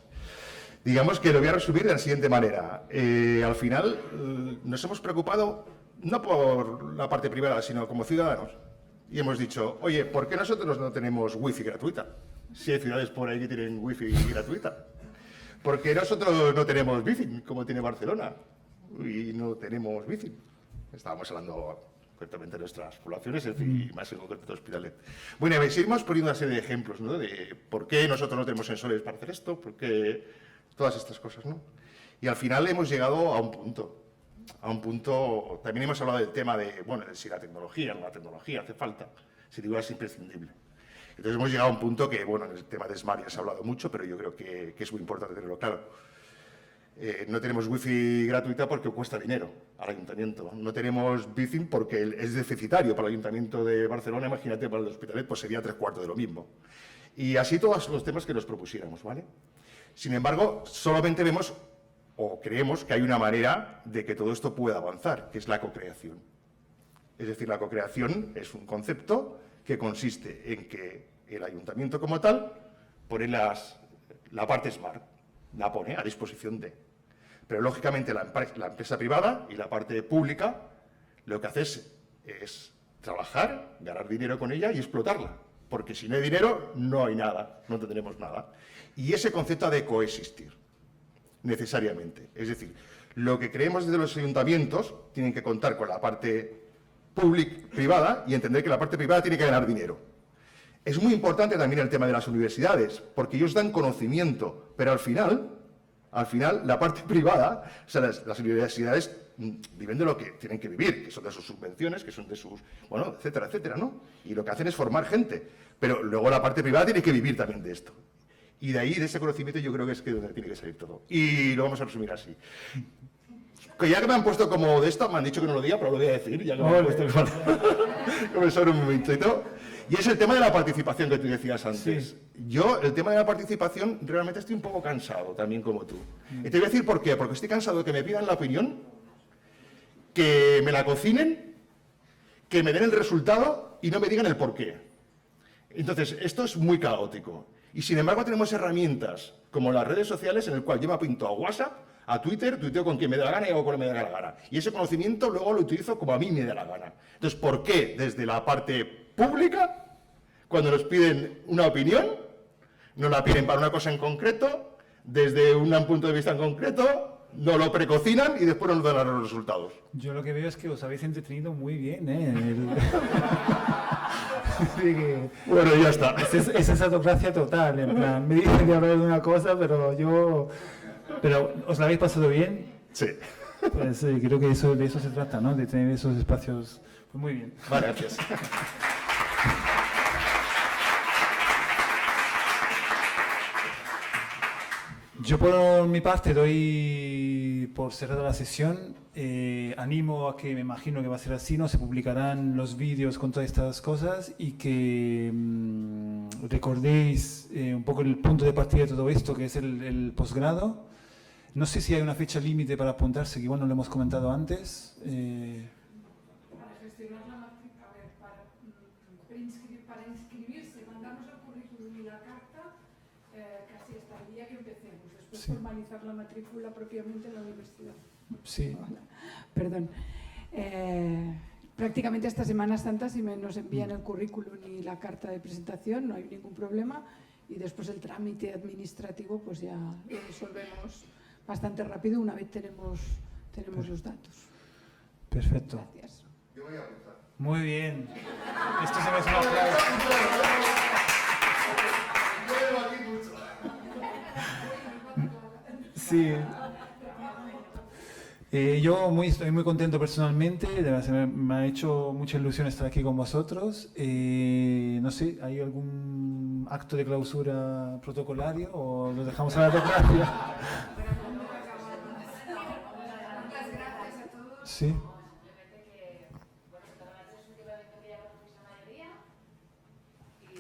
Digamos que lo voy a resumir de la siguiente manera. Al final nos hemos preocupado no por la parte privada, sino como ciudadanos. Y hemos dicho, oye, ¿por qué nosotros no tenemos wifi gratuita? Si hay ciudades por ahí que tienen wifi gratuita. ¿Por qué nosotros no tenemos bici, como tiene Barcelona? Y no tenemos bici. Estábamos hablando concretamente de nuestras poblaciones, y más en concreto de Hospitalet. Bueno, y seguimos poniendo una serie de ejemplos, ¿no? De por qué nosotros no tenemos sensores para hacer esto, por qué todas estas cosas, ¿no? Y al final hemos llegado a un punto, también hemos hablado del tema de, bueno, de si la tecnología hace falta, si digo es imprescindible. Entonces hemos llegado a un punto que, bueno, en el tema de Smart ya se ha hablado mucho, pero yo creo que es muy importante tenerlo claro. No tenemos wifi gratuita porque cuesta dinero al ayuntamiento. No tenemos bici porque es deficitario para el ayuntamiento de Barcelona. Imagínate, para el de Hospitalet, pues sería 3/4 de lo mismo. Y así todos los temas que nos propusiéramos, ¿vale? Sin embargo, solamente vemos o creemos que hay una manera de que todo esto pueda avanzar, que es la cocreación. Es decir, la cocreación es un concepto que consiste en que el ayuntamiento como tal pone la parte Smart, la pone a disposición de. Pero lógicamente la empresa privada y la parte pública lo que hace es trabajar, ganar dinero con ella y explotarla. Porque si no hay dinero, no hay nada, no tendremos nada. Y ese concepto ha de coexistir, necesariamente. Es decir, lo que creemos desde los ayuntamientos tienen que contar con la parte privada y entender que la parte privada tiene que ganar dinero. Es muy importante también el tema de las universidades, porque ellos dan conocimiento, pero al final la parte privada, o sea, las universidades viven de lo que tienen que vivir, que son de sus subvenciones, que son de sus, bueno, etcétera, etcétera, ¿no? Y lo que hacen es formar gente, pero luego la parte privada tiene que vivir también de esto. Y de ahí, de ese conocimiento, yo creo que es donde tiene que salir todo. Y lo vamos a resumir así. Que ya que me han puesto como de esto, me han dicho que no lo diga, pero lo voy a decir, ya que me han puesto que me sobra un momentito. Y es el tema de la participación que tú decías antes. Sí. Yo, el tema de la participación, realmente estoy un poco cansado, también como tú. Y te voy a decir por qué. Porque estoy cansado de que me pidan la opinión, que me la cocinen, que me den el resultado y no me digan el por qué. Entonces, esto es muy caótico. Y sin embargo tenemos herramientas como las redes sociales en el cual yo me apunto a WhatsApp, a Twitter, tuiteo con quien me dé la gana y hago con quien me dé la gana. Y ese conocimiento luego lo utilizo como a mí me dé la gana. Entonces, ¿por qué desde la parte pública, cuando nos piden una opinión, no la piden para una cosa en concreto, desde un punto de vista en concreto, no lo precocinan y después nos dan los resultados? Yo lo que veo es que os habéis entretenido muy bien, ¿eh? Bueno, ya está. Es esa autocracia total, en plan, me dicen que hablar de una cosa, pero ¿os la habéis pasado bien? Sí. Pues creo que de eso se trata, ¿no? De tener esos espacios. Pues muy bien. Vale, gracias. Yo por mi parte doy por cerrada la sesión. Animo a que, me imagino que va a ser así, ¿no? Se publicarán los vídeos con todas estas cosas y que recordéis un poco el punto de partida de todo esto, que es el posgrado. No sé si hay una fecha límite para apuntarse, que igual no lo hemos comentado antes. Para gestionar la matrícula, para inscribirse, mandamos el currículum y la carta casi hasta el día que empecemos. Después Sí. formalizar la matrícula propiamente en la universidad. Sí. Perdón. prácticamente hasta Semanas Santas si nos envían el currículum y la carta de presentación, no hay ningún problema. Y después el trámite administrativo pues ya lo resolvemos bastante rápido una vez tenemos los datos. Perfecto. Gracias. Muy bien. Esto se me hace un aplauso. Sí. Yo estoy muy contento personalmente, de verdad, me ha hecho mucha ilusión estar aquí con vosotros. No sé, ¿hay algún acto de clausura protocolario o lo dejamos a la democracia? Sí.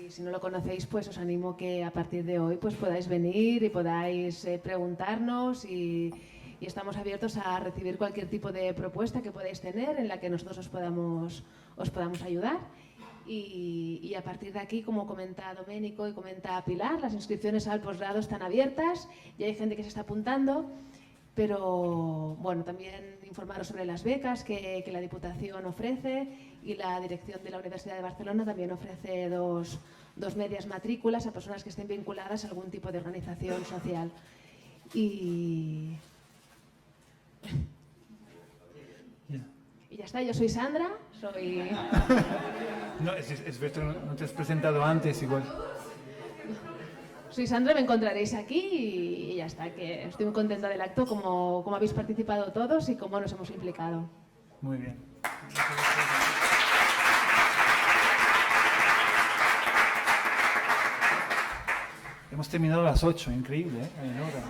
Y si no lo conocéis, pues os animo que a partir de hoy pues podáis venir y podáis preguntarnos y estamos abiertos a recibir cualquier tipo de propuesta que podáis tener en la que nosotros os podamos ayudar. Y a partir de aquí, como comenta Doménico y comenta Pilar, las inscripciones al posgrado están abiertas y hay gente que se está apuntando, pero bueno, también informaros sobre las becas que la Diputación ofrece y la dirección de la Universidad de Barcelona también ofrece dos medias matrículas a personas que estén vinculadas a algún tipo de organización social. Y ya está, yo soy Sandra, soy... No, es verdad, no te has presentado antes igual. Soy Sandra, me encontraréis aquí y ya está, que estoy muy contenta del acto, como habéis participado todos y cómo nos hemos implicado. Muy bien. Hemos terminado a las 8, increíble, ¿eh? Hay una hora.